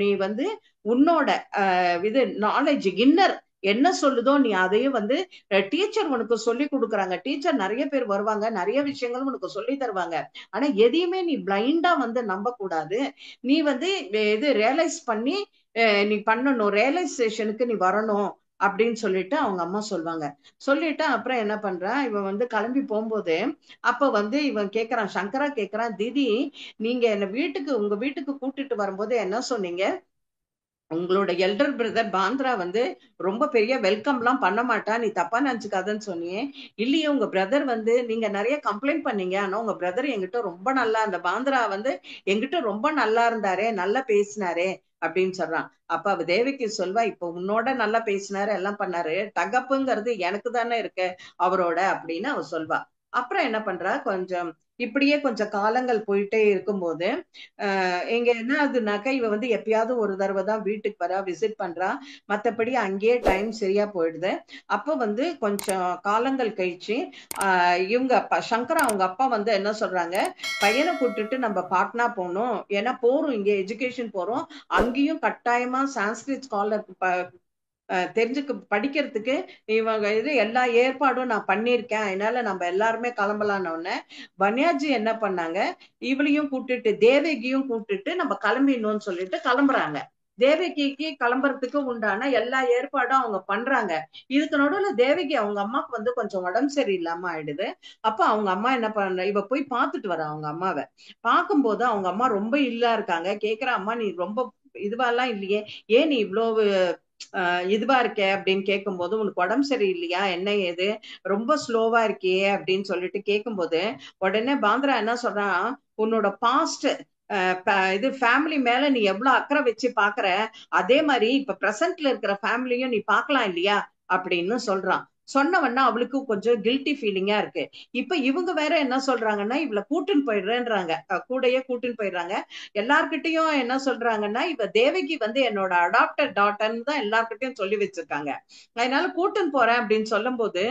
நீ வந்து உன்னோட இது நாலேஜ் இன்னர் என்ன சொல்லுதோ நீ அதையும் வந்து டீச்சர் உனக்கு சொல்லி கொடுக்குறாங்க. டீச்சர் நிறைய பேர் வருவாங்க, நிறைய விஷயங்கள் உனக்கு சொல்லி தருவாங்க. ஆனா எதையுமே நீ பிளைண்டா வந்து நம்ப கூடாது. நீ வந்து இது ரியலைஸ் பண்ணி நீ பண்ணணும், ரியலைசேஷனுக்கு நீ வரணும் அப்படின்னு சொல்லிட்டு அவங்க அம்மா சொல்லுவாங்க. சொல்லிட்டு அப்புறம் என்ன பண்றான் இவன் வந்து கிளம்பி போகும்போது, அப்ப வந்து இவன் கேக்குறான், சங்கரா கேக்குறான், தீதி நீங்க என்ன வீட்டுக்கு உங்க வீட்டுக்கு கூட்டிட்டு வரும்போது என்ன சொன்னீங்க, உங்களோட எல்டர் பிரதர் பாந்திரா வந்து ரொம்ப பெரிய வெல்கம் எல்லாம் பண்ண மாட்டா, நீ தப்பா நினைச்சுக்காதன்னு சொன்னியே. இல்லையே உங்க பிரதர் வந்து நீங்க நிறைய கம்ப்ளைண்ட் பண்ணீங்க, ஆனா உங்க பிரதர் எங்கிட்ட ரொம்ப நல்லா, அந்த பாந்திரா வந்து எங்கிட்ட ரொம்ப நல்லா இருந்தாரே, நல்லா பேசினாரே அப்படின்னு சொல்றான். அப்ப அவ தேவிக்கு சொல்வா, இப்ப உன்னோட நல்லா பேசினாரு எல்லாம் பண்ணாரு, தகப்புங்கிறது எனக்கு தானே இருக்கு அவரோட அப்படின்னு அவ சொல்வா. அப்புறம் என்ன பண்றா, கொஞ்சம் இப்படியே கொஞ்சம் காலங்கள் போயிட்டே இருக்கும்போது இங்க என்ன ஆகுதுனாக்கா இவ வந்து எப்பயாவது ஒரு தடவை தான் வீட்டுக்கு வரா, விசிட் பண்றா. மத்தபடி அங்கேயே டைம் சரியா போயிடுது. அப்ப வந்து கொஞ்சம் காலங்கள் கழிச்சு இவங்க சங்கரா அவங்க அப்பா வந்து என்ன சொல்றாங்க, பையனை கூட்டிட்டு நம்ம பாட்னா போகணும், ஏன்னா போறோம் இங்க எஜுகேஷன் போறோம், அங்கேயும் கட்டாயமா சான்ஸ்கிரிட் ஸ்காலர் தெரிஞ்சுக்க படிக்கிறதுக்கு இவங்க இது எல்லா ஏற்பாடும் நான் பண்ணியிருக்கேன், அதனால நம்ம எல்லாருமே கிளம்பலான்னு உடனே பன்யாஜி என்ன பண்ணாங்க, இவளையும் கூட்டிட்டு தேவகியும் கூட்டிட்டு நம்ம கிளம்பிடணும்னு சொல்லிட்டு கிளம்புறாங்க. தேவகிக்கு கிளம்புறதுக்கு உண்டான எல்லா ஏற்பாடும் அவங்க பண்றாங்க. இதுக்கு நடுவுல தேவகி அவங்க அம்மாக்கு வந்து கொஞ்சம் உடம்பு சரியில்லாம ஆயிடுது. அப்ப அவங்க அம்மா என்ன பண்ண, இவ போய் பார்த்துட்டு வர அவங்க அம்மாவை. பார்க்கும்போது அவங்க அம்மா ரொம்ப இல்லா இருக்காங்க. கேக்குற, அம்மா நீ ரொம்ப இதுவாலாம் இல்லையே, ஏன் நீ இவ்வளவு இதுவா இருக்கே அப்படின்னு கேட்கும்போது, உனக்கு உடம்பு சரியில்லையா என்ன ஏது, ரொம்ப ஸ்லோவா இருக்கியே அப்படின்னு சொல்லிட்டு கேட்கும்போது, உடனே பாந்திரா என்ன சொல்றான், உன்னோட பாஸ்ட் இது ஃபேமிலி மேல நீ எவ்வளவு அக்கறை வச்சு பாக்குற, அதே மாதிரி இப்ப பிரசன்ட்ல இருக்கிற ஃபேமிலியும் நீ பார்க்கலாம் இல்லையா அப்படின்னு சொல்றான். சொன்னவன்னா அவளுக்கு கொஞ்சம் கில்ட்டி ஃபீலிங்கா இருக்கு. இப்ப இவங்க வேற என்ன சொல்றாங்கன்னா, இவளை கூட்டின்னு போயிடுறேன்றாங்க, கூடயே கூட்டின்னு போயிடுறாங்க. எல்லார்கிட்டையும் என்ன சொல்றாங்கன்னா, இவ தேவகி வந்து என்னோட அடாப்டட் டாட்டர்ன்னு தான் எல்லார்கிட்டையும் சொல்லி வச்சிருக்காங்க, அதனால கூட்டின்னு போறேன் அப்படின்னு சொல்லும் போது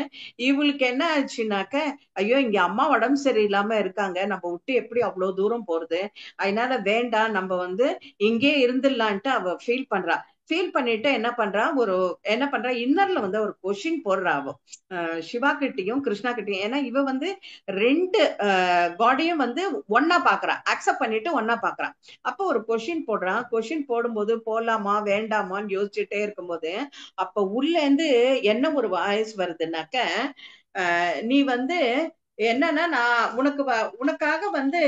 இவளுக்கு என்ன ஆச்சுனாக்க, ஐயோ இங்க அம்மா உடம்பு சரியில்லாம இருக்காங்க, நம்ம விட்டு எப்படி அவ்வளவு தூரம் போறது, அதனால வேண்டாம் நம்ம வந்து இங்கே இருந்துடலான்ட்டு அவ ஃபீல் பண்றா. ஃபீல் பண்ணிட்டு என்ன பண்றா, என்ன பண்றா, இன்னர்ல வந்து ஒரு கொஷின் போடுறா அவ சிவா கிட்டையும் கிருஷ்ணா கிட்டையும். ஏன்னா இவ வந்து ரெண்டு காடையும் வந்து ஒன்னா பாக்குறா, அக்செப்ட் பண்ணிட்டு ஒன்னா பாக்குறா. அப்போ ஒரு கொஷின் போடுறான். கொஷின் போடும்போது போலாமா வேண்டாமான்னு யோசிச்சுட்டே இருக்கும்போது, அப்ப உள்ள இருந்து என்ன ஒரு வாய்ஸ் வருதுன்னாக்க, நீ வந்து என்னன்னா நான் உனக்காக வந்து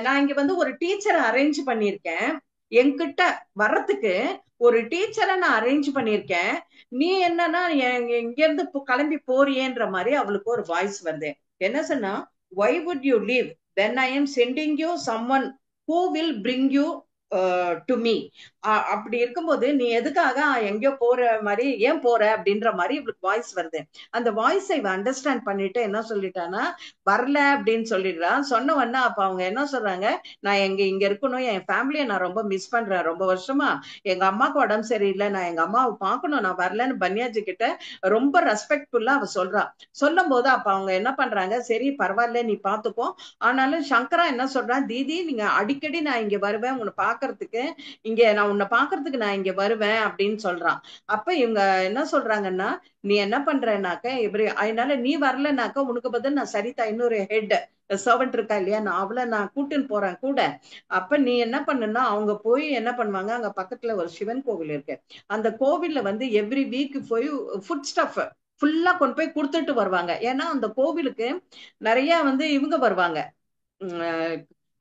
நான் இங்க வந்து ஒரு டீச்சரை அரேஞ்ச் பண்ணிருக்கேன், என்கிட்ட வர்றதுக்கு ஒரு டீச்சரை நான் அரேஞ்ச் பண்ணிருக்கேன், நீ என்னன்னா இங்க இருந்து கிளம்பி போறியேன்ற மாதிரி அவளுக்கு ஒரு வாய்ஸ் வருது. என்ன சொன்னா, why would you leave when I am sending you someone who will bring you to me. அப்படி இருக்கும்போது நீ எதுக்காக எங்கேயோ போற மாதிரி ஏன் போற அப்படின்ற மாதிரி இவளுக்கு வாய்ஸ் வருது. அந்த வாய்ஸை இவ அண்டர்ஸ்டாண்ட் பண்ணிட்டு என்ன சொல்லிட்டானா, வரல அப்படின்னு சொல்லிடுறா. சொன்ன உடனே அப்ப அவங்க என்ன சொல்றாங்க, நான் இங்க இருக்கணும், என் ஃபேமிலியை நான் ரொம்ப மிஸ் பண்றேன், ரொம்ப வருஷமா எங்க அம்மாவுக்கு உடம்பு சரியில்லை, நான் எங்க அம்மாவை பார்க்கணும், நான் வரலன்னு பன்யாஜி கிட்ட ரொம்ப ரெஸ்பெக்ட்ஃபுல்லா அவ சொல்றா. சொல்லும் போது அப்ப அவங்க என்ன பண்றாங்க, சரி பரவாயில்ல நீ பாத்துக்கோ, ஆனாலும் சங்கரா என்ன சொல்றான், தீதி நீங்க அடிக்கடி நான் இங்க வருவேன் உன்னை பாக்குறதுக்கு, இங்க நான் உன்னை பாக்குறதுக்கு நான் இங்க வருவேன் அப்படின்னு சொல்றான். அப்ப இவங்க என்ன சொல்றாங்கன்னா, நீ என்ன பண்றனாக்க இப்படி, அதனால நீ வரலனாக்க உனக்கு பதில் நான் சரிதா இன்னொரு ஹெட் சர்வெண்ட் இருக்கா இல்லையா, நான் அவளை நான் கூட்டின்னு போறேன் கூட. அப்ப நீ என்ன பண்ணுன்னா, அவங்க போய் என்ன பண்ணுவாங்க, அங்க பக்கத்துல ஒரு சிவன் கோவில் இருக்கு, அந்த கோவில்ல வந்து எவ்ரி வீக் போய் ஃபுட் ஸ்டஃப் ஃபுல்லா கொண்டு போய் கொடுத்துட்டு வருவாங்க. ஏன்னா அந்த கோவிலுக்கு நிறைய வந்து இவங்க வருவாங்க,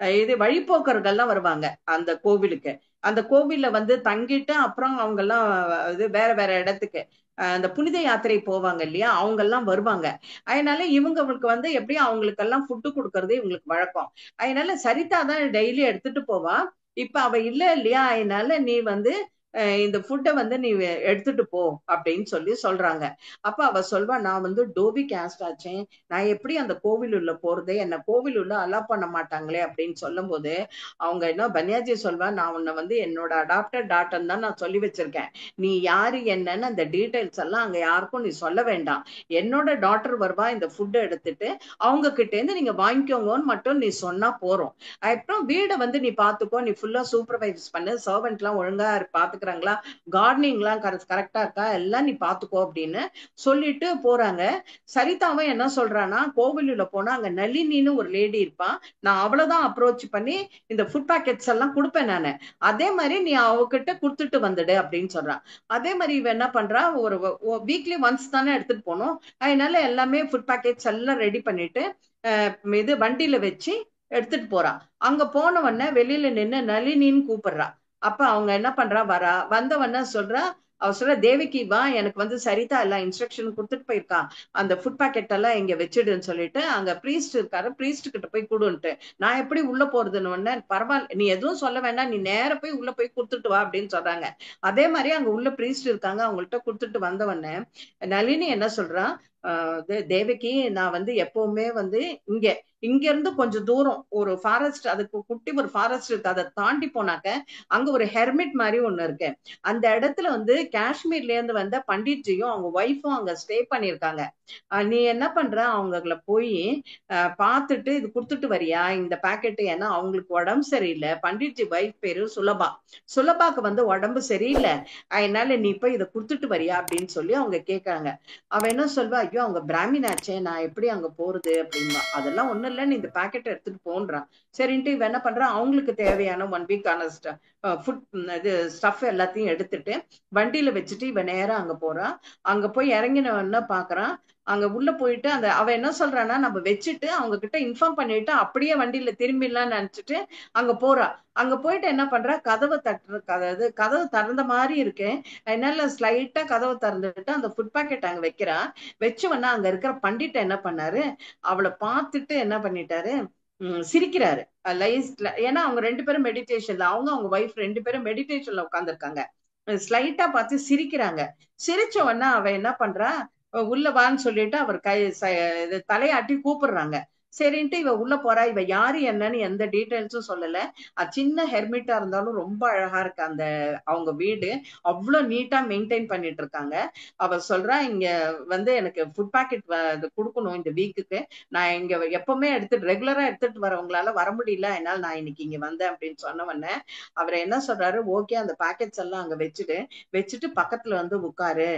இது வழிப்போக்கர்கள்லாம் வருவாங்க அந்த கோவிலுக்கு. அந்த கோவில்ல வந்து தங்கிட்டு அப்புறம் அவங்க எல்லாம் இது வேற வேற இடத்துக்கு அந்த புனித யாத்திரை போவாங்க இல்லையா, அவங்க எல்லாம் வருவாங்க. அதனால இவங்களுக்கு வந்து எப்படியும் அவங்களுக்கெல்லாம் ஃபுட்டு கொடுக்கறது இவங்களுக்கு வழக்கம். அதனால சரிதா தான் டெய்லி எடுத்துட்டு போவா. இப்ப அவ இல்ல இல்லையா, அதனால நீ வந்து இந்த ஃபுட்டை வந்து நீ எடுத்துட்டு போ அப்படின்னு சொல்லி சொல்றாங்க. அப்ப அவ சொல்வா, நான் வந்து டோபி கேஸ்ட் ஆச்சேன், நான் எப்படி அந்த கோவில் உள்ள போறது, என்ன கோவில் உள்ள அலோ பண்ண மாட்டாங்களே அப்படின்னு சொல்லும் போது அவங்க என்ன பன்யாஜி சொல்வா, நான் உன்னை வந்து என்னோட அடாப்டட் டாட்டர் தான் நான் சொல்லி வச்சிருக்கேன், நீ யாரு என்னன்னு அந்த டீடைல்ஸ் எல்லாம் அங்க யாருக்கும் நீ சொல்ல வேண்டாம், என்னோட டாட்டர் வருவா இந்த ஃபுட்டை எடுத்துட்டு அவங்க கிட்ட இருந்து நீங்க வாங்கிக்கோங்கன்னு மட்டும் நீ சொன்னா போறோம். அப்புறம் வீடை வந்து நீ பாத்துக்கோ, நீ ஃபுல்லா சூப்பர்வைஸ் பண்ணு, சர்வெண்ட் எல்லாம் ஒழுங்கா பாத்துக்கிறாங்களா, கார்டனிங் எல்லாம் கரெக்டா இருக்கா எல்லாம் நீ பாத்துக்கோ அப்படின்னு சொல்லிட்டு போறாங்க. சரிதாவும் என்ன சொல்றான்னா, கோவிலுள்ள போனா அங்க நளினின்னு ஒரு லேடி இருப்பா, நான் அவ்வளவுதான் அப்ரோச் பண்ணி இந்த ஃபுட் பேக்கெட்ஸ் எல்லாம் கொடுப்பேன் நானு, அதே மாதிரி நீ அவகிட்ட கொடுத்துட்டு வந்துடு அப்படின்னு சொல்றான். அதே மாதிரி இவ என்ன பண்றா, ஒரு வீக்லி ஒன்ஸ் தானே எடுத்துட்டு போனோம், அதனால எல்லாமே ஃபுட் பேக்கெட்ஸ் எல்லாம் ரெடி பண்ணிட்டு இது வண்டியில வச்சு எடுத்துட்டு போறா. அங்க போன உடனே வெளியில நின்னு நளினின்னு கூப்பிடுறா. அப்ப அவங்க என்ன பண்றா, வரா, வந்தவன சொல்றா, அவ சொல்ற, தேவிக்கு வா, எனக்கு வந்து சரிதா எல்லாம் இன்ஸ்ட்ரக்ஷன் கொடுத்துட்டு போயிருக்கா, அந்த ஃபுட் பேக்கெட் எல்லாம் இங்க வச்சுடுன்னு சொல்லிட்டு அங்க பிரீஸ்ட் இருக்காரு, பிரீஸ்ட் கிட்ட போய் கொடுன்ட்டு, நான் எப்படி உள்ள போறதுன்னு உடனே, பரவாயில்ல நீ எதுவும் சொல்ல வேண்டாம், நீ நேர போய் உள்ள போய் கொடுத்துட்டு வா அப்படின்னு சொல்றாங்க. அதே மாதிரி அங்க உள்ள பிரீஸ்ட் இருக்காங்க, அவங்கள்ட்ட கொடுத்துட்டு வந்தவொடனே நளினி என்ன சொல்றா, தேவகி நான் வந்து எப்பவுமே வந்து இங்க இங்க இருந்து கொஞ்சம் தூரம் ஒரு ஃபாரஸ்ட், அதுக்கு குட்டி ஒரு ஃபாரஸ்ட் இருக்கு, அதை தாண்டி போனாக்க அங்க ஒரு ஹெர்மிட் மாதிரி ஒண்ணு இருக்கு, அந்த இடத்துல வந்து காஷ்மீர்ல இருந்து வந்த பண்டிட்ஜியும் அவங்க ஒய்ஃபும் அங்க ஸ்டே பண்ணிருக்காங்க, நீ என்ன பண்ற அவங்கள போய் பார்த்துட்டு இது கொடுத்துட்டு வரியா இந்த பாக்கெட், ஏன்னா அவங்களுக்கு உடம்பு சரியில்லை, பண்டிட்ஜி ஒய்ஃப் பேரு சுலபா, சுலபாக்கு வந்து உடம்பு சரியில்லை, அதனால நீ போய் இதை கொடுத்துட்டு வரியா அப்படின்னு சொல்லி அவங்க கேட்கறாங்க. அவ என்ன சொல்வா, ஐயோ அவங்க பிராமின் ஆச்சே, நான் எப்படி அங்க போறது அப்படின்பா. அதெல்லாம் ஒண்ணும் இல்ல, நீ இந்த பாக்கெட் எடுத்துட்டு போன்றான். சரின்ட்டு இவ என்ன பண்றா, அவங்களுக்கு தேவையான 1 வீக்கான ஃபுட் இது ஸ்டஃப் எல்லாத்தையும் எடுத்துட்டு வண்டியில வச்சுட்டு இவ நேரா அங்க போறா. அங்க போய் இறங்கின பாக்குறான், அங்க உள்ள போயிட்டு அந்த அவ என்ன சொல்றான்னா, நம்ம வச்சுட்டு அவங்க கிட்ட இன்ஃபார்ம் பண்ணிட்டு அப்படியே வண்டியில திரும்பிடலாம்னு நினைச்சிட்டு அங்க போறா. அங்க போயிட்டு என்ன பண்றா, கதவை தட்டுற, அதாவது கதவு திறந்த மாதிரி இருக்கு, அதனால ஸ்லைட்டா கதவை திறந்துட்டு அந்த ஃபுட் பேக்கெட் அங்க வைக்கிறா. வச்சவனா அங்க இருக்கிற பண்டிட் என்ன பண்ணாரு, அவளை பார்த்துட்டு என்ன பண்ணிட்டாரு, சிரிக்கிறாரு. ஏன்னா அவங்க 2 பேரும் மெடிடேஷன்ல, அவங்க அவங்க ஒய்ஃப் 2 பேரும் மெடிடேஷன்ல உட்காந்துருக்காங்க, ஸ்லைட்டா பார்த்து சிரிக்கிறாங்க. சிரிச்ச உடனே அவ என்ன பண்றா, உள்ள வான்னு சொல்லிட்டு அவர் தலையாட்டி கூப்பிடுறாங்க. சரின்ட்டு இவ உள்ள போறா. இவ யாரு என்னன்னு எந்த டீட்டெயில்ஸும் சொல்லல. சின்ன ஹெர்மிட்டா இருந்தாலும் ரொம்ப அழகா இருக்கு அந்த அவங்க வீடு, அவ்வளவு நீட்டா மெயின்டைன் பண்ணிட்டு இருக்காங்க. அவ சொல்றா, இங்க வந்து எனக்கு ஃபுட் பேக்கெட் கொடுக்கணும் இந்த வீக்குக்கு, நான் இங்க எப்பவுமே எடுத்துட்டு ரெகுலரா எடுத்துட்டு வரவங்களால வர முடியல, அதனால நான் இன்னைக்கு இங்க வந்தேன் அப்படின்னு சொன்ன உடனே அவர் என்ன சொல்றாரு, ஓகே அந்த பேக்கெட்ஸ் எல்லாம் அங்க வச்சுட்டு பக்கத்துல வந்து உட்காரு,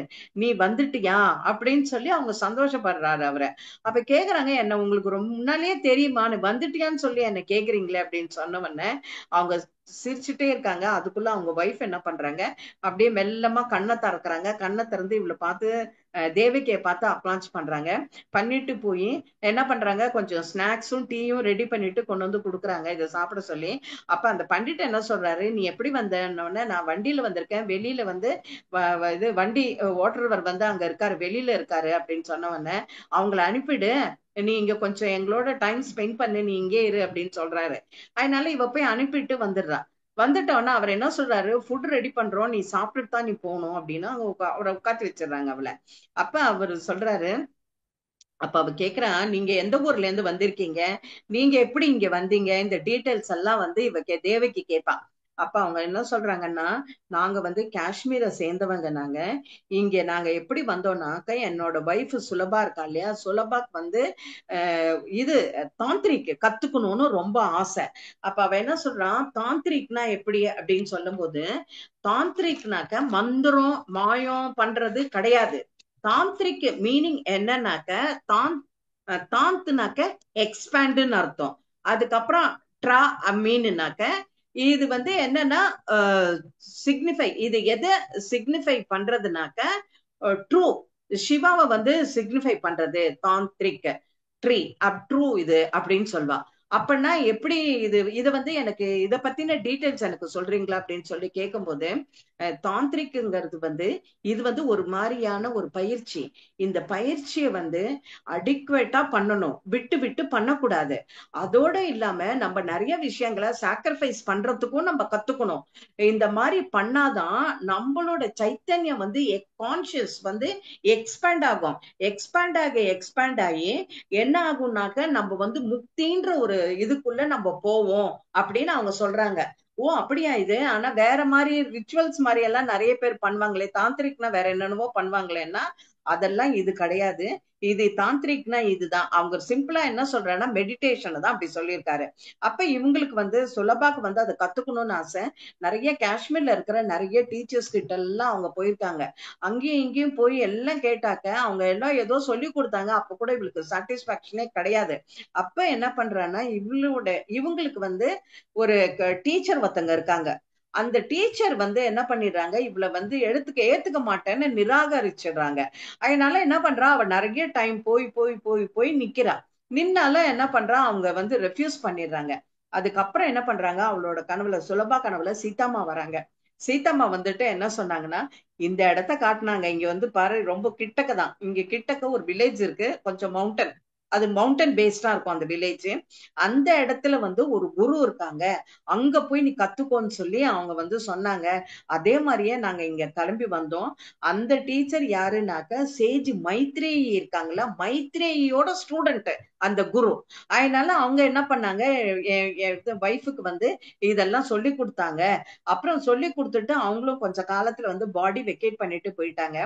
நீ வந்துட்டியா அப்படின்னு சொல்லி அவங்க சந்தோஷப்படுறாரு அவரை. அப்ப கேக்குறாங்க, என்ன உங்களுக்கு ரொம்ப முன்னாலேயே தெரியுமா, நீ வந்துட்டியான்னு சொல்லி என்ன கேக்குறீங்களே அப்படின்னு சொன்ன உடனே அவங்க சிரிச்சுட்டே இருக்காங்க. அதுக்குள்ள அவங்க ஒய்ஃப் என்ன பண்றாங்க, அப்படியே மெல்லமா கண்ணை திறக்கிறாங்க. கண்ணை திறந்து இவளை பார்த்து தேவிகையை பார்த்து அப்ளான்ச் பண்றாங்க. பண்ணிட்டு போய் என்ன பண்றாங்க, கொஞ்சம் ஸ்நாக்ஸும் டீயும் ரெடி பண்ணிட்டு கொண்டு வந்து கொடுக்குறாங்க இதை சாப்பிட சொல்லி. அப்ப அந்த பண்டிட் என்ன சொல்றாரு, நீ எப்படி வந்தோடனே, நான் வண்டியில வந்திருக்கேன், வெளியில வந்து இது வண்டி ஓட்டுறவர் வந்து அங்க இருக்காரு, வெளியில இருக்காரு அப்படின்னு சொன்ன உடனே அவங்கள அனுப்பிடு, நீ இங்க கொஞ்சம் எங்களோட டைம் ஸ்பெண்ட் பண்ணு, நீ இங்கே இரு அப்படின்னு சொல்றாரு. அதனால இவ போய் அனுப்பிட்டு வந்துடுறா. வந்துட்டோன்னா அவர் என்ன சொல்றாரு, ஃபுட் ரெடி பண்றோம், நீ சாப்பிட்டுட்டு தான் நீ போகணும் அப்படின்னு அவரை உட்காந்து வச்சிடுறாங்க அவளை. அப்ப அவர் சொல்றாரு, அப்ப அவ கேக்குறா, நீங்க எந்த ஊர்ல இருந்து வந்திருக்கீங்க, நீங்க எப்படி இங்க வந்தீங்க, இந்த டீடைல்ஸ் எல்லாம் வந்து இவ தேவைக்கு கேட்பா. அப்ப அவங்க என்ன சொல்றாங்கன்னா, நாங்க வந்து காஷ்மீரை சேர்ந்தவங்க, நாங்க எப்படி வந்தோம்னாக்க, என்னோட ஒய்ஃப் சுலபா இருக்கா இல்லையா, சுலபாக்கு வந்து இது தாந்திரிக் கத்துக்கணும்னு ரொம்ப ஆசை. அப்ப அவ என்ன சொல்றான், தாந்திரிக்னா எப்படி அப்படின்னு சொல்லும் போது, தாந்திரிக்னாக்க மந்திரம் மாயம் பண்றது கிடையாது. தாந்திரிக் மீனிங் என்னன்னாக்க, தாந்த்னாக்க எக்ஸ்பேண்டுன்னு அர்த்தம். அதுக்கப்புறம் ட்ரா மீன்னாக்க, இது வந்து என்னன்னா சிக்னிஃபை, இது எதை சிக்னிஃபை பண்றதுனாக்க, ட்ரூ, சிவாவை வந்து சிக்னிஃபை பண்றது தாந்திரிக் ட்ரீ, ட்ரூ இது அப்படின்னு சொல்வா. அப்பன்னா எப்படி இது வந்து எனக்கு இத பத்தின டீடைல்ஸ் எனக்கு சொல்றீங்களா அப்படின்னு சொல்லி கேட்கும்போது, தாந்திரிக்குங்கிறது வந்து இது வந்து ஒரு மாதிரியான ஒரு பயிற்சி. இந்த பயிற்சியை வந்து அடிக்குவேட்டா பண்ணணும், விட்டு விட்டு பண்ணக்கூடாது. அதோட இல்லாம நம்ம நிறைய விஷயங்களை சாக்ரிஃபைஸ் பண்றதுக்கும் நம்ம கத்துக்கணும். இந்த மாதிரி பண்ணாதான் நம்மளோட சைத்தன்யம் வந்து கான்சியஸ் வந்து எக்ஸ்பேண்ட் ஆகும். எக்ஸ்பேண்ட் ஆகி என்ன ஆகும்னாக்க நம்ம வந்து முக்தின்ற ஒரு இதுக்குள்ள நம்ம போவோம் அப்படின்னு அவங்க சொல்றாங்க. ஓ அப்படியா இது? ஆனா வேற மாதிரி ரிச்சுவல்ஸ் மாதிரி எல்லாம் நிறைய பேர் பண்ணுவாங்களே, தாந்திரிக்னா வேற என்னென்னவோ பண்ணுவாங்களேன்னா அதெல்லாம் இது கிடையாது. இது தாந்திரிக்னா இதுதான். அவங்க சிம்பிளா என்ன சொல்றாங்கன்னா மெடிடேஷன் தான் அப்படி சொல்லியிருக்காரு. அப்ப இவங்களுக்கு வந்து சுலபாக்கு வந்து அதை கத்துக்கணும்னு ஆசை. நிறைய காஷ்மீர்ல இருக்கிற நிறைய டீச்சர்ஸ் கிட்ட எல்லாம் அவங்க போயிருக்காங்க. அங்கேயும் இங்கேயும் போய் எல்லாம் கேட்டாக்க அவங்க எல்லாம் ஏதோ சொல்லி கொடுத்தாங்க. அப்ப கூட இவளுக்கு சாட்டிஸ்பாக்சனே கிடையாது. அப்ப என்ன பண்றான்னா இவங்களுக்கு வந்து ஒரு டீச்சர் ஒருத்தங்க இருக்காங்க. அந்த டீச்சர் வந்து என்ன பண்ணிடுறாங்க, இவளை வந்து ஏத்துக்க மாட்டேன்னு நிராகரிச்சிடுறாங்க. அதனால என்ன பண்றா, அவ நிறைய டைம் போய் போய் போய் போய் நிக்கிறா. நின்னால என்ன பண்றா, அவங்க வந்து ரெஃப்யூஸ் பண்ணிடுறாங்க. அதுக்கப்புறம் என்ன பண்றாங்க, அவளோட கனவுல சுலபா கனவுல சீதாமா வராங்க. சீதாமா வந்துட்டு என்ன சொன்னாங்கன்னா, இந்த இடத்த காட்டினாங்க. இங்க வந்து பாரு, ரொம்ப கிட்டக்க தான், இங்க கிட்டக்க ஒரு வில்லேஜ் இருக்கு, கொஞ்சம் மவுண்டன், அது மவுண்டன் பேஸ்டா இருக்கும் அந்த வில்லேஜ். அந்த இடத்துல வந்து ஒரு குரு இருக்காங்க, அங்க போய் நீ கத்துக்கோன்னு சொல்லி அவங்க வந்து சொன்னாங்க. அதே மாதிரியே நாங்க இங்க கிளம்பி வந்தோம். அந்த டீச்சர் யாருனாக்க சேஜ் மைத்ரேயி இருக்காங்களா, மைத்ரேயியோட ஸ்டூடெண்ட் அந்த குரு. அதனால அவங்க என்ன பண்ணாங்க, என் ஒய்ஃபுக்கு வந்து இதெல்லாம் சொல்லி கொடுத்தாங்க. அப்புறம் சொல்லி கொடுத்துட்டு அவங்களும் கொஞ்ச காலத்துல வந்து பாடி வெக்கேட் பண்ணிட்டு போயிட்டாங்க.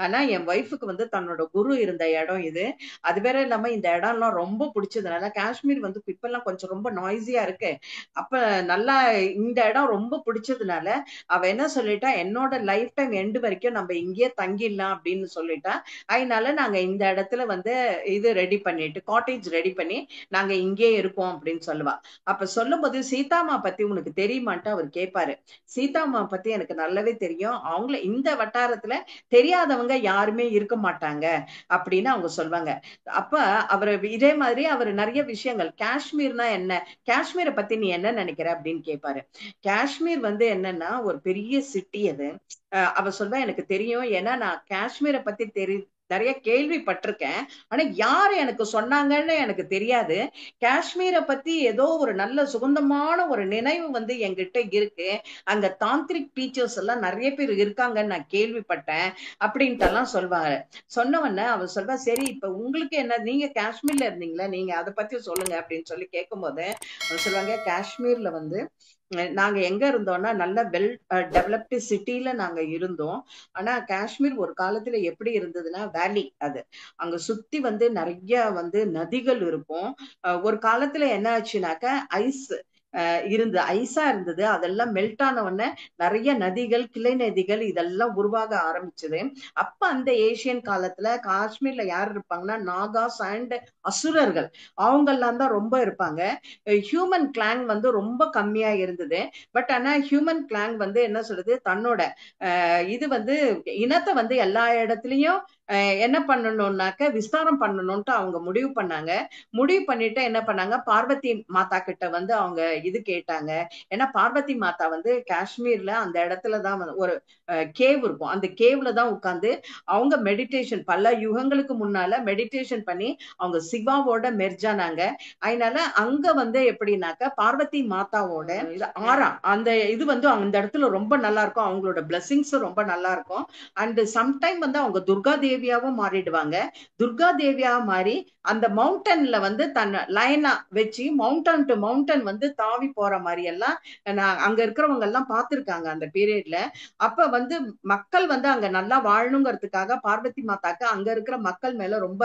ஆனா என் ஒய்ஃபுக்கு வந்து தன்னோட குரு இருந்த இடம் இது. அது வேற இல்லாம இந்த இடம்லாம் ரொம்ப பிடிச்சதுனால, காஷ்மீர் வந்து இப்பெல்லாம் கொஞ்சம் ரொம்ப நாய்ஸியா இருக்கு. அப்ப நல்லா இந்த இடம் ரொம்ப பிடிச்சதுனால அவ என்ன சொல்லிட்டா, என்னோட லைஃப் டைம் எண்டு வரைக்கும் நம்ம இங்கேயே தங்கிடலாம் அப்படின்னு சொல்லிட்டா. அதனால நாங்க இந்த இடத்துல வந்து இது ரெடி பண்ணிட்டு, காட்டேஜ் ரெடி பண்ணி நாங்க இங்கேயே இருக்கோம் அப்படின்னு சொல்லுவா. அப்ப சொல்லும் போது சீதாமா பத்தி உனக்கு தெரியுமான்ட்டு அவர் கேட்பாரு. சீதாமா பத்தி எனக்கு நல்லாவே தெரியும், அவங்கள இந்த வட்டாரத்துல தெரியாதவங்க யாருமே இருக்க மாட்டாங்க அப்படின்னு அவங்க சொல்லுவாங்க. அப்ப அவரு இதே மாதிரி அவர் நிறைய விஷயங்கள், காஷ்மீர்னா என்ன, காஷ்மீரை பத்தி நீ என்ன நினைக்கிற அப்படின்னு கேட்பாரு. காஷ்மீர் வந்து என்னன்னா ஒரு பெரிய சிட்டி அது. அவ சொல்வா, எனக்கு தெரியும், ஏன்னா நான் காஷ்மீரை பத்தி நிறைய கேள்விப்பட்டிருக்கேன். ஆனா யாரு எனக்கு சொன்னாங்கன்னு எனக்கு தெரியாது. காஷ்மீரை பத்தி ஏதோ ஒரு நல்ல சுகந்தமான ஒரு நினைவு வந்து என்கிட்ட இருக்கு. அங்க தாந்திரிக் டீச்சர்ஸ் எல்லாம் நிறைய பேர் இருக்காங்கன்னு நான் கேள்விப்பட்டேன் அப்படின்ட்டு எல்லாம் சொல்வாங்க. சொன்னவன அவ சொல்வா, சரி இப்ப உங்களுக்கு என்ன, நீங்க காஷ்மீர்ல இருந்தீங்களா, நீங்க அதை பத்தி சொல்லுங்க அப்படின்னு சொல்லி கேட்கும்போது சொல்லுவாங்க, காஷ்மீர்ல வந்து நாங்க எங்க இருந்தோம்னா நல்ல வெல் டெவலப்டு சிட்டில நாங்க இருந்தோம். ஆனா காஷ்மீர் ஒரு காலத்துல எப்படி இருந்ததுன்னா வேலி அது. அங்க சுத்தி வந்து நிறைய வந்து நதிகள் இருக்கும். ஒரு காலத்துல என்ன ஆச்சுனாக்க ஐஸ் ஐஸா இருந்தது. அதெல்லாம் மெல்ட் ஆன உடனே நிறைய நதிகள், கிளை நதிகள் இதெல்லாம் உருவாக ஆரம்பிச்சது. அப்ப அந்த ஏசியன் காலத்துல காஷ்மீர்ல யார் இருப்பாங்கன்னா நாகாஸ் அண்ட் அசுரர்கள், அவங்க எல்லாம் தான் ரொம்ப இருப்பாங்க. ஹியூமன் கிளாங் வந்து ரொம்ப கம்மியா இருந்தது. பட் ஆனா ஹியூமன் கிளாங் வந்து என்ன சொல்றது, தன்னோட இது வந்து இனத்தை வந்து எல்லா இடத்துலயும் என்ன பண்ணணும்னாக்க விஸ்தாரம் பண்ணணும்ட்டு அவங்க முடிவு பண்ணாங்க. முடிவு பண்ணிட்டு என்ன பண்ணாங்க, பார்வதி மாதா கிட்ட வந்து அவங்க இது கேட்டாங்க. ஏன்னா பார்வதி மாதா வந்து காஷ்மீர்ல அந்த இடத்துலதான் ஒரு கேவ் இருக்கும். அந்த கேவ்ல தான் உட்கார்ந்து அவங்க மெடிடேஷன், பல யுகங்களுக்கு முன்னால மெடிடேஷன் பண்ணி அவங்க சிவாவோட மெர்ஜானாங்க. அதனால அங்க வந்து எப்படின்னாக்க பார்வதி மாதாவோட ஆறா அந்த இது வந்து அந்த இடத்துல ரொம்ப நல்லா இருக்கும். அவங்களோட பிளெஸிங்ஸ் ரொம்ப நல்லா இருக்கும். அண்ட் சம்டைம் வந்து அவங்க துர்கா தேவியாவும் மாறிடுவாங்க. துர்கா தேவியா மாறி அந்த மவுண்டன்ல வந்து தன் லைனா வச்சு மவுண்டன் டு மவுண்டன் வந்து தாவி போற மாதிரி எல்லாம் அங்க இருக்கிறவங்க எல்லாம் பார்த்திருக்காங்க அந்த பீரியட்ல. அப்ப வந்து மக்கள் வந்து அங்க நல்லா வாழணுங்கிறதுக்காக பார்வதி மாதாக்கு அங்க இருக்கிற மக்கள் மேல ரொம்ப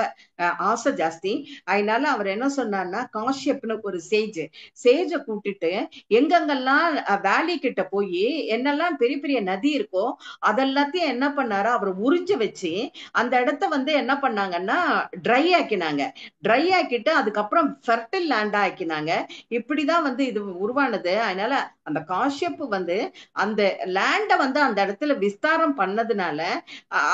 ஆசை ஜாஸ்தி. அதனால அவர் என்ன சொன்னார்னா, காஷ்யப்னு ஒரு சேஜ கூட்டிட்டு எங்கெங்கெல்லாம் வேலி கிட்ட போய் என்னெல்லாம் பெரிய பெரிய நதி இருக்கோ அதெல்லாத்தையும் என்ன பண்ணாரு, அவர் உறிஞ்சு வச்சு அந்த இடத்த வந்து என்ன பண்ணாங்கன்னா ட்ரை ஆக்கினாங்க. ட்ரை ஆக்கிட்டு அதுக்கப்புறம் ஃபெர்டைல் லேண்டா ஆக்கினாங்க. இப்படிதான் வந்து இத இது உருவானது. அதனால அந்த காஷ்யப் வந்து அந்த லேண்ட வந்து அந்த இடத்துல விஸ்தாரம் பண்ணதுனால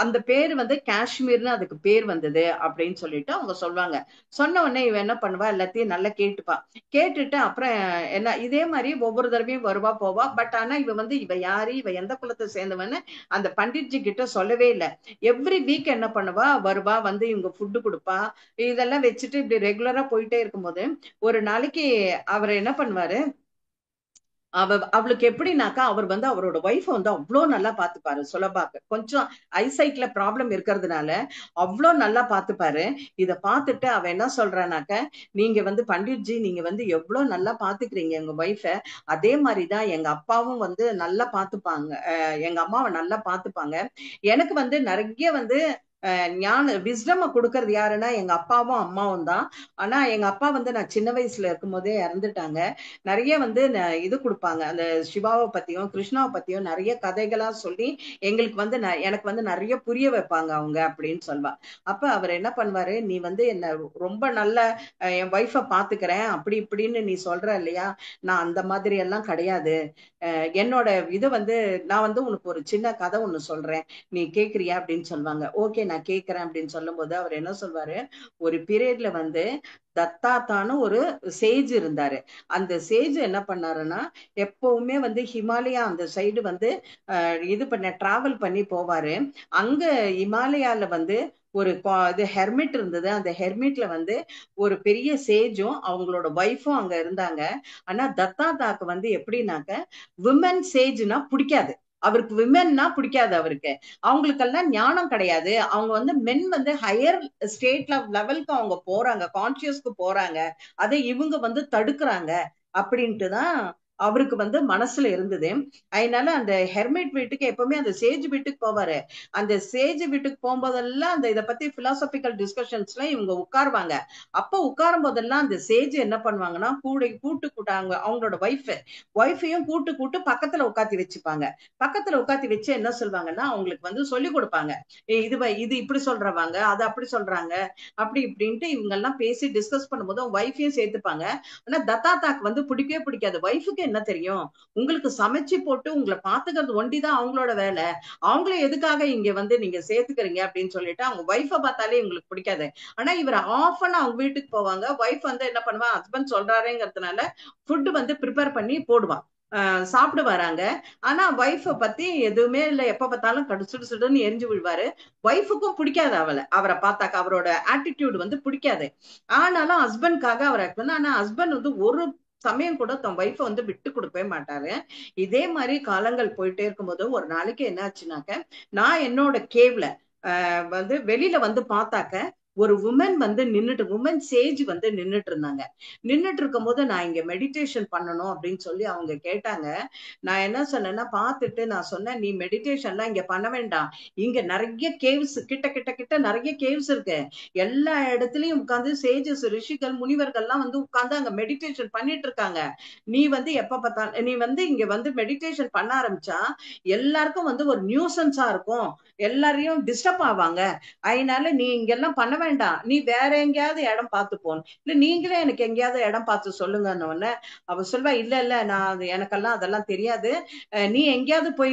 அந்த பேர் வந்து காஷ்மீர்னு அதுக்கு பேர் வந்தது அப்படின்னு சொல்லிட்டு அவங்க சொல்லுவாங்க. சொன்ன உடனே இவ என்ன பண்ணுவா, எல்லாத்தையும் நல்லா கேட்டுப்பா. கேட்டுட்டு அப்புறம் என்ன இதே மாதிரி ஒவ்வொரு தடவையும் வருவா போவா. பட் ஆனா இவ யாரு, இவ எந்த குலத்தை சேர்ந்தவன்னு அந்த பண்டிட்ஜி கிட்ட சொல்லவே இல்லை. எவ்ரி வீக் என்ன பண்ணுவா, வருவா, வந்து இவங்க ஃபுட்டு கொடுப்பா. இதெல்லாம் வச்சுட்டு இப்படி ரெகுலரா போயிட்டே இருக்கும்போது ஒரு நாளைக்கு அவர் என்ன பண்ணுவாரு, அவளுக்கு எப்படின்னாக்கா, அவர் வந்து அவரோட ஒய்ஃபை வந்து அவ்வளோ நல்லா பார்த்துப்பாரு. சுலபாக்கு கொஞ்சம் ஐசைட்ல ப்ராப்ளம் இருக்கிறதுனால அவ்வளோ நல்லா பார்த்துப்பாரு. இத பார்த்துட்டு அவ என்ன சொல்றானாக்க, நீங்க வந்து பண்டிட்ஜி, நீங்க வந்து எவ்வளோ நல்லா பார்த்துக்கிறீங்க எங்க ஒய்ஃப, அதே மாதிரிதான் எங்க அப்பாவும் வந்து நல்லா பார்த்துப்பாங்க, எங்க அம்மாவை நல்லா பார்த்துப்பாங்க. எனக்கு வந்து நிறைய வந்து ஞான விஸ்டம் கொடுக்கறது யாருன்னா எங்க அப்பாவும் அம்மாவும் தான். ஆனா எங்க அப்பா வந்து நான் சின்ன வயசுல இருக்கும் போதே இறந்துட்டாங்க. நிறைய வந்து இது கொடுப்பாங்க, அந்த சிவாவை பத்தியும் கிருஷ்ணாவை பத்தியும் நிறைய கதைகளா சொல்லி எங்களுக்கு வந்து எனக்கு வந்து நிறைய புரிய வைப்பாங்க அவங்க அப்படின்னு சொல்வா. அப்ப அவர் என்ன பண்ணுவாரு, நீ வந்து என்ன ரொம்ப நல்ல என் ஒய்ஃபை பாத்துக்கிறேன் அப்படி இப்படின்னு நீ சொல்ற இல்லையா, நான் அந்த மாதிரி எல்லாம் கிடையாது. என்னோட இது வந்து நான் வந்து உனக்கு ஒரு சின்ன கதை ஒண்ணு சொல்றேன், நீ கேக்குறியா அப்படின்னு சொல்லுவாங்க. ஓகே நான் கேக்குறேன் அப்படின்னு சொல்லும் போது அவர் என்ன சொல்வாரு, ஒரு பீரியட்ல வந்து தத்தாத்தான்னு ஒரு சேஜ் இருந்தாரு. அந்த சேஜ் என்ன பண்ணாருன்னா, எப்பவுமே வந்து ஹிமாலயா அந்த சைடு வந்து இது பண்ண டிராவல் பண்ணி போவாரு. அங்க இமாலயால வந்து ஒரு இது ஹெர்மிட் இருந்தது. அந்த ஹெர்மிட்ல வந்து ஒரு பெரிய சேஜும் அவங்களோட ஒய்ஃபும் அங்க இருந்தாங்க. ஆனா தத்தாதாக்கு வந்து எப்படின்னாக்க, விமன் சேஜ்னா பிடிக்காது அவருக்கு, விமென்னா பிடிக்காது அவருக்கு. அவங்களுக்கெல்லாம் ஞானம் கிடையாது. அவங்க வந்து மென் வந்து ஹையர் ஸ்டேட் லெவலுக்கு அவங்க போறாங்க, கான்சியஸ்க்கு போறாங்க, அதை இவங்க வந்து தடுக்கிறாங்க அப்படின்ட்டுதான் அவருக்கு வந்து மனசுல இருந்தது. அதனால அந்த ஹெர்மிட் வீட்டுக்கு எப்பவுமே அந்த சேஜ் வீட்டுக்கு போவாரு. அந்த சேஜ் வீட்டுக்கு போகும்போதெல்லாம் அந்த இதை பத்தி பிலாசபிக்கல் டிஸ்கஷன்ஸ்ல இவங்க உட்காருவாங்க. அப்ப உட்காரும் போதெல்லாம் அந்த சேஜ் என்ன பண்ணுவாங்கன்னா, கூட்டு கூட்டாங்க அவங்களோட ஒய்ஃபையும் கூட்டு கூட்டு பக்கத்துல உட்காத்தி வச்சுப்பாங்க. பக்கத்துல உட்காத்தி வச்சு என்ன சொல்லுவாங்கன்னா, அவங்களுக்கு வந்து சொல்லி கொடுப்பாங்க, இது இப்படி சொல்றவாங்க, அது அப்படி சொல்றாங்க, அப்படி இப்படின்ட்டு இவங்க எல்லாம் பேசி டிஸ்கஸ் பண்ணும்போது ஒய்ஃபையும் சேர்த்துப்பாங்க. ஆனா தத்தாத்தாக்கு வந்து பிடிக்கவே பிடிக்காது. ஒய்ஃபுக்கு என்ன தெரியும், உங்களுக்கு சமைச்சு போட்டு உங்களை பாத்துக்கிறது ஒண்டிதான் அவங்களோட வேலை, அவங்கள எதுக்காக இங்க வந்து நீங்க சேர்த்துக்கிறீங்க அப்படின்னு சொல்லிட்டு அவங்க ஒய்ஃபை பார்த்தாலே இவங்களுக்கு பிடிக்காது. ஆனா இவர் ஆஃபன் அவங்க வீட்டுக்கு போவாங்க. ஒய்ஃப் வந்து என்ன பண்ணுவா, ஹஸ்பண்ட் சொல்றாருங்கிறதுனால ஃபுட் வந்து ப்ரிப்பேர் பண்ணி போடுவான், சாப்பிட வராங்க. ஆனா ஒய்ஃபை பத்தி எதுவுமே இல்லை, எப்ப பார்த்தாலும் கடுசுடு சுடுன்னு எரிஞ்சு விழுவாரு. ஒய்ஃபுக்கும் பிடிக்காது அவரை பார்த்தாக்க, அவரோட ஆட்டிடியூட் வந்து பிடிக்காது. ஆனாலும் ஹஸ்பண்ட்காக அவர் ஆனா ஹஸ்பண்ட் வந்து ஒரு சமயம் கூட தன் ஒய்ஃபை வந்து விட்டு கொடுக்கவே மாட்டாரு. இதே மாதிரி காலங்கள் போயிட்டே இருக்கும்போது ஒரு நாளைக்கு என்ன ஆச்சுனாக்க, நான் என்னோட கேவ்ல வந்து வெளியில வந்து பார்த்தாக்க ஒரு உமன் வந்து உமன் சேஜ் வந்து நின்னுட்டு இருந்தாங்க. நின்னுட்டு இருக்கும் போது நான் இங்க மெடிடேஷன் பண்ணணும் அப்படின்னு சொல்லி அவங்க கேட்டாங்க. நான் என்ன சொன்னேன்னா, பார்த்துட்டு நான் சொன்னேன், நீ மெடிடேஷன்லாம் இங்க பண்ண வேண்டாம், இங்க நிறைய கேவ்ஸ் கிட்ட கிட்ட கிட்ட நிறைய கேவ்ஸ் இருக்கு, எல்லா இடத்துலயும் உட்கார்ந்து சேஜஸ் ரிஷிகள் முனிவர்கள்லாம் வந்து உட்கார்ந்து அங்க மெடிடேஷன் பண்ணிட்டு இருக்காங்க. நீ வந்து எப்ப பார்த்தாலும் நீ வந்து இங்க வந்து மெடிடேஷன் பண்ண ஆரம்பிச்சா எல்லாருக்கும் வந்து ஒரு நியூசன்ஸா இருக்கும், எல்லாரையும் டிஸ்டர்ப் ஆவாங்க. அதனால நீ இங்கெல்லாம் பண்ண வேண்டாம், நீ வேற எங்கேயாவது இடம் பார்த்து போகணும், இல்ல நீங்களே எனக்கு எங்கேயாவது இடம் பார்த்து சொல்லுங்கன்னு உடனே அவ சொல்வா, இல்ல இல்ல நான் எனக்கெல்லாம் அதெல்லாம் தெரியாது, நீ எங்கேயாவது போய்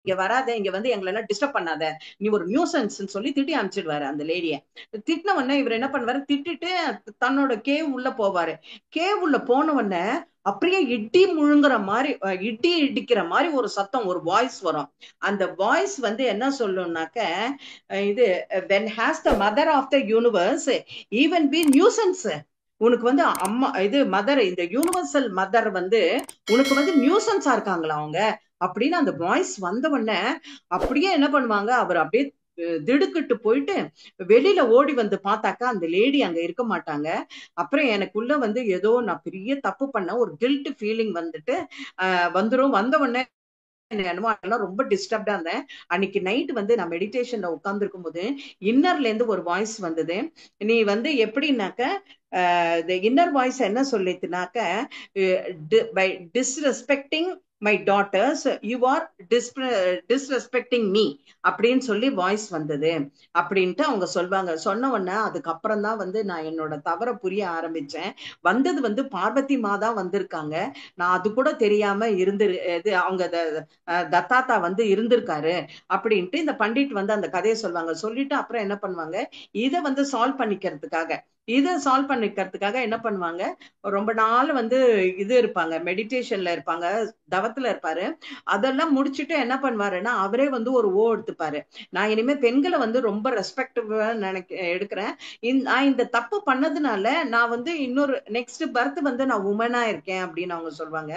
இங்க வராத, இங்க வந்து எங்களை எல்லாம் டிஸ்டர்ப் பண்ணாத, நீ ஒரு நியூசன்ஸ் சொல்லி திட்டி அனுப்பிச்சிடுவாரு அந்த லேடிய. திட்டின உடனே இவர் என்ன பண்ணுவாரு, திட்டிட்டு தன்னோட கேவ் உள்ள போவாரு. கேவ் உள்ள போன உடனே அப்படியே இடி முழுங்குற மாதிரி, இடி இடிக்கிற மாதிரி ஒரு சத்தம், ஒரு வாய்ஸ் வரும். அந்த வாய்ஸ் வந்து என்ன சொல்லும்னாக்க, இது when has the mother of the universe even be nuisance, உனக்கு வந்து அம்மா இது மதர், இந்த யூனிவர்சல் மதர் வந்து உனக்கு வந்து நியூசன்ஸா இருக்காங்களா அவங்க அப்படின்னு அந்த வாய்ஸ் வந்த உடனே அப்படியே என்ன பண்ணுவாங்க, அவர் அப்படியே திடுக்கிட்டு போயிட்டு வெளியில ஓடி வந்து பார்த்தாக்கா அந்த லேடி அங்க இருக்க மாட்டாங்க. அப்புறம் எனக்குள்ள வந்து ஏதோ நான் பெரிய தப்பு பண்ண ஒரு கில்ட் ஃபீலிங் வந்துட்டு வந்துரும். வந்த உடனே ரொம்ப டிஸ்டர்ப்டா இருந்தேன். அன்னைக்கு நைட் வந்து நான் மெடிடேஷன்ல உட்கார்ந்து இருக்கும் போது இன்னர்ல இருந்து ஒரு வாய்ஸ் வந்தது. நீ வந்து எப்படின்னாக்க, இன்னர் வாய்ஸ் என்ன சொல்லிட்டுனாக்க, by disrespecting my daughters, you are disrespecting me அப்படின்னு சொல்லி வாய்ஸ் வந்தது அப்படின்ட்டு அவங்க சொல்வாங்க. சொன்ன உடனே அதுக்கப்புறம் தான் வந்து நான் என்னோட தவற புரிய ஆரம்பிச்சேன். வந்தது வந்து பார்வதி மா தான் வந்திருக்காங்க, நான் அது கூட தெரியாம இது அவங்க தத்தாத்தா வந்து இருந்திருக்காரு அப்படின்ட்டு இந்த பண்டிட் வந்து அந்த கதையை சொல்லுவாங்க. சொல்லிட்டு அப்புறம் என்ன பண்ணுவாங்க, இதை வந்து சால்வ் பண்ணிக்கிறதுக்காக என்ன பண்ணுவாங்க, ரொம்ப நாள் வந்து இது இருப்பாங்க, மெடிடேஷன்ல இருப்பாங்க, தவத்துல இருப்பாரு. அதெல்லாம் முடிச்சுட்டு என்ன பண்ணுவாருன்னா அவரே வந்து ஒரு எடுத்துப்பாரு. நான் இனிமே பெண்களை வந்து ரொம்ப ரெஸ்பெக்டிவா எடுக்கிறேன். நான் இந்த தப்பு பண்ணதுனால நான் வந்து இன்னொரு நெக்ஸ்ட் பர்த் வந்து நான் உமனா இருக்கேன் அப்படின்னு அவங்க சொல்லுவாங்க.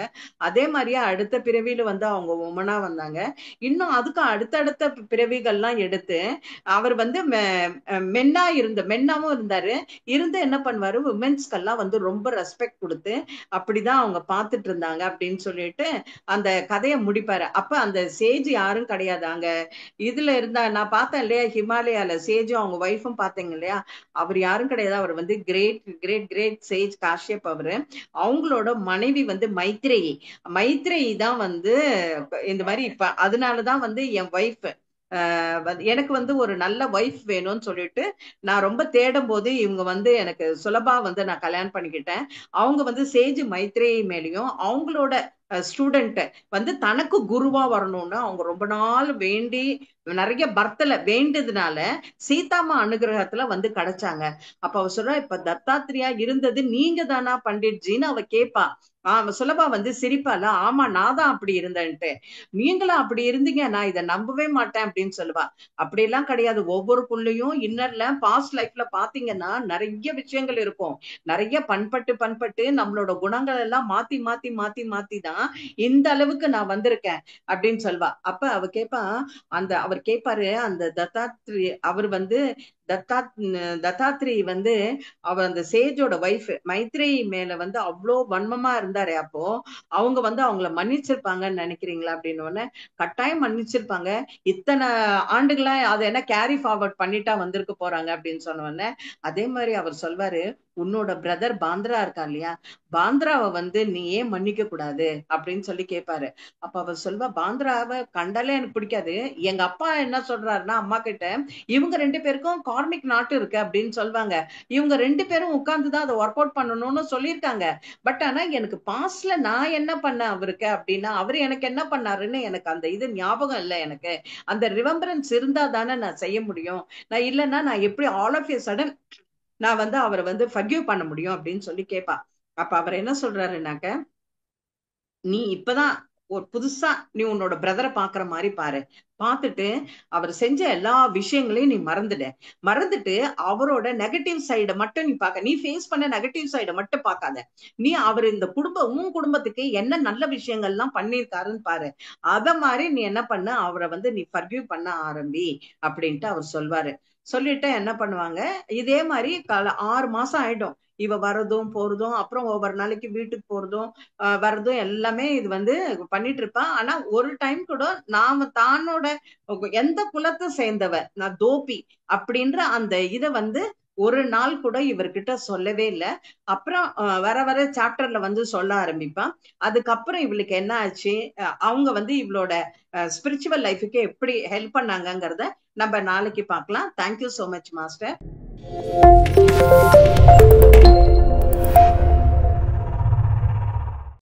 அதே மாதிரியே அடுத்த பிறவியில வந்து அவங்க உமனா வந்தாங்க. இன்னும் அதுக்கு அடுத்தடுத்த பிறவிகள்லாம் எடுத்து அவர் வந்து மென்னாவும் இருந்தாரு. இருந்து என்ன பண்ணுவாரு, உமன்ஸ்கெல்லாம் வந்து ரொம்ப ரெஸ்பெக்ட் கொடுத்து அப்படிதான் அவங்க பார்த்துட்டு இருந்தாங்க அப்படின்னு சொல்லிட்டு அந்த கதையை முடிப்பாரு. அப்ப அந்த சேஜ் யாரும் கிடையாது. அங்க இதுல இருந்தா நான் பார்த்தேன் இல்லையா, ஹிமாலயால சேஜும் அவங்க ஒய்ஃபும் பார்த்தீங்க இல்லையா, அவர் யாரும் கிடையாது. அவர் வந்து great great great sage Kashyap. அவரு அவங்களோட மனைவி வந்து மைத்ரேயி தான் வந்து இந்த மாதிரி. இப்ப அதனாலதான் வந்து என் ஒய்ஃப் எனக்கு வந்து ஒரு நல்ல ஒய்ஃப் வேணும்னு சொல்லிட்டு நான் ரொம்ப தேடும் போது இவங்க வந்து எனக்கு சுலபா வந்து நான் கல்யாணம் பண்ணிக்கிட்டேன். அவங்க வந்து சேஜ் மைத்ரேயி மேலேயும் அவங்களோட ஸ்டூடெண்ட் வந்து தனக்கு குருவா வரணும்னு அவங்க ரொம்ப நாள் வேண்டி நிறைய பர்த்தல வேண்டதுனால சீதாமா அனுகிரகத்துல வந்து கிடைச்சாங்க. அப்ப அவ சொல்றா, இப்ப தத்தாத்திரியா இருந்தது நீங்க தானா பண்டிட்ஜின்னு அவ கேப்பா. சுலபா வந்து சிரிப்பால, ஆமா நான் தான் அப்படி இருந்தேன்ட்டு. நீங்களும் அப்படி இருந்தீங்க, நான் இதை நம்பவே மாட்டேன் அப்படின்னு சொல்லுவா. அப்படியெல்லாம் கிடையாது. ஒவ்வொரு புள்ளையும் இன்னர்ல பாஸ்ட் லைஃப்ல பாத்தீங்கன்னா நிறைய விஷயங்கள் இருக்கும். நிறைய பண்பட்டு நம்மளோட குணங்கள் எல்லாம் மாத்தி மாத்தி மாத்தி மாத்தி தான் இந்த அளவுக்கு நான் வந்திருக்கேன் அப்படின்னு சொல்வா. அப்ப அவ கேப்பா, அவர் கேட்பாரு அந்த தத்தாத்ரி, அவர் வந்து தத்தாத்ரி வந்து அவர் அந்த சேஜோட ஒய்ஃப் மைத்ரேயி மேல வந்து அவ்வளோ வன்மமா இருந்தாரு. அப்போ அவங்க வந்து அவங்கள மன்னிச்சிருப்பாங்கன்னு நினைக்கிறீங்களா அப்படின்னு. கட்டாயம் மன்னிச்சிருப்பாங்க, இத்தனை ஆண்டுகளா அதை என்ன கேரி ஃபார்வர்ட் பண்ணிட்டா வந்திருக்க போறாங்க அப்படின்னு சொன்ன. அதே மாதிரி அவர் சொல்வாரு, உன்னோட பிரதர் பாந்திரா இருக்கா இல்லையா, பாந்திராவை வந்து நீ ஏன் மன்னிக்க கூடாது அப்படின்னு சொல்லி கேட்பாரு. அப்ப அவர் சொல்வா, பாந்திராவை கண்டாலே எனக்கு பிடிக்காது. எங்க அப்பா என்ன சொல்றாருன்னா அம்மா கிட்ட, இவங்க 2 பேருக்கும் கார்மிக் நாட்டு இருக்கு அப்படின்னு சொல்லுவாங்க. இவங்க 2 பேரும் உட்கார்ந்துதான் அதை ஒர்க் அவுட் பண்ணணும்னு சொல்லியிருக்காங்க. பட் ஆனா எனக்கு பாஸ்ட்ல நான் என்ன பண்ணேன் அவருக்கு அப்படின்னா, அவர் எனக்கு என்ன பண்ணாருன்னு எனக்கு அந்த இது ஞாபகம் இல்லை. எனக்கு அந்த ரிமெம்பரன்ஸ் இருந்தா தானே நான் செய்ய முடியும். நான் இல்லைன்னா நான் எப்படி ஆல் ஆஃப் எ சடன் நான் வந்து அவரை வந்து ஃபர்கிவ் பண்ண முடியும் அப்படின்னு சொல்லி கேட்பா. அப்ப அவர் என்ன சொல்றாருன்னாக்க, நீ இப்பதான் ஒரு புதுசா நீ உன்னோட பிரதரை பாக்குற மாதிரி பாரு. பார்த்துட்டு அவர் செஞ்ச எல்லா விஷயங்களையும் நீ மறந்துட்டு அவரோட நெகட்டிவ் சைடை மட்டும் நீ பார்க்க, நீ ஃபேஸ் பண்ண நெகட்டிவ் சைடை மட்டும் பார்க்காத. நீ அவர் இந்த உன் குடும்பத்துக்கு என்ன நல்ல விஷயங்கள்லாம் பண்ணியிருக்காருன்னு பாரு. அத மாதிரி நீ என்ன பண்ண, அவரை வந்து நீ ஃபர்கிவ் பண்ண ஆரம்பி அப்படின்ட்டு அவர் சொல்வாரு. சொல்லிட்டு என்ன பண்ணுவாங்க, இதே மாதிரி 6 மாசம் ஆயிடும் இவ வரதும் போறதும், அப்புறம் ஒவ்வொரு நாளைக்கு வீட்டுக்கு போறதும் வர்றதும் எல்லாமே இது வந்து பண்ணிட்டு இருப்பா. ஆனா ஒரு டைம் கூட நாம தானோட எந்த குலத்தை சேர்ந்தவ, நான் தோப்பி அப்படின்ற அந்த இதை வந்து ஒரு நாள் கூட இவர்கிட்ட சொல்லவே இல்லை. அப்புறம் வர வர சாப்டர்ல வந்து சொல்ல ஆரம்பிப்பான். அதுக்கப்புறம் இவளுக்கு என்ன ஆச்சு, அவங்க வந்து இவளோட ஸ்பிரிச்சுவல் லைஃபுக்கு எப்படி ஹெல்ப் பண்ணாங்கங்கிறத நம்ம நாளைக்கு பார்க்கலாம். Thank you so much master.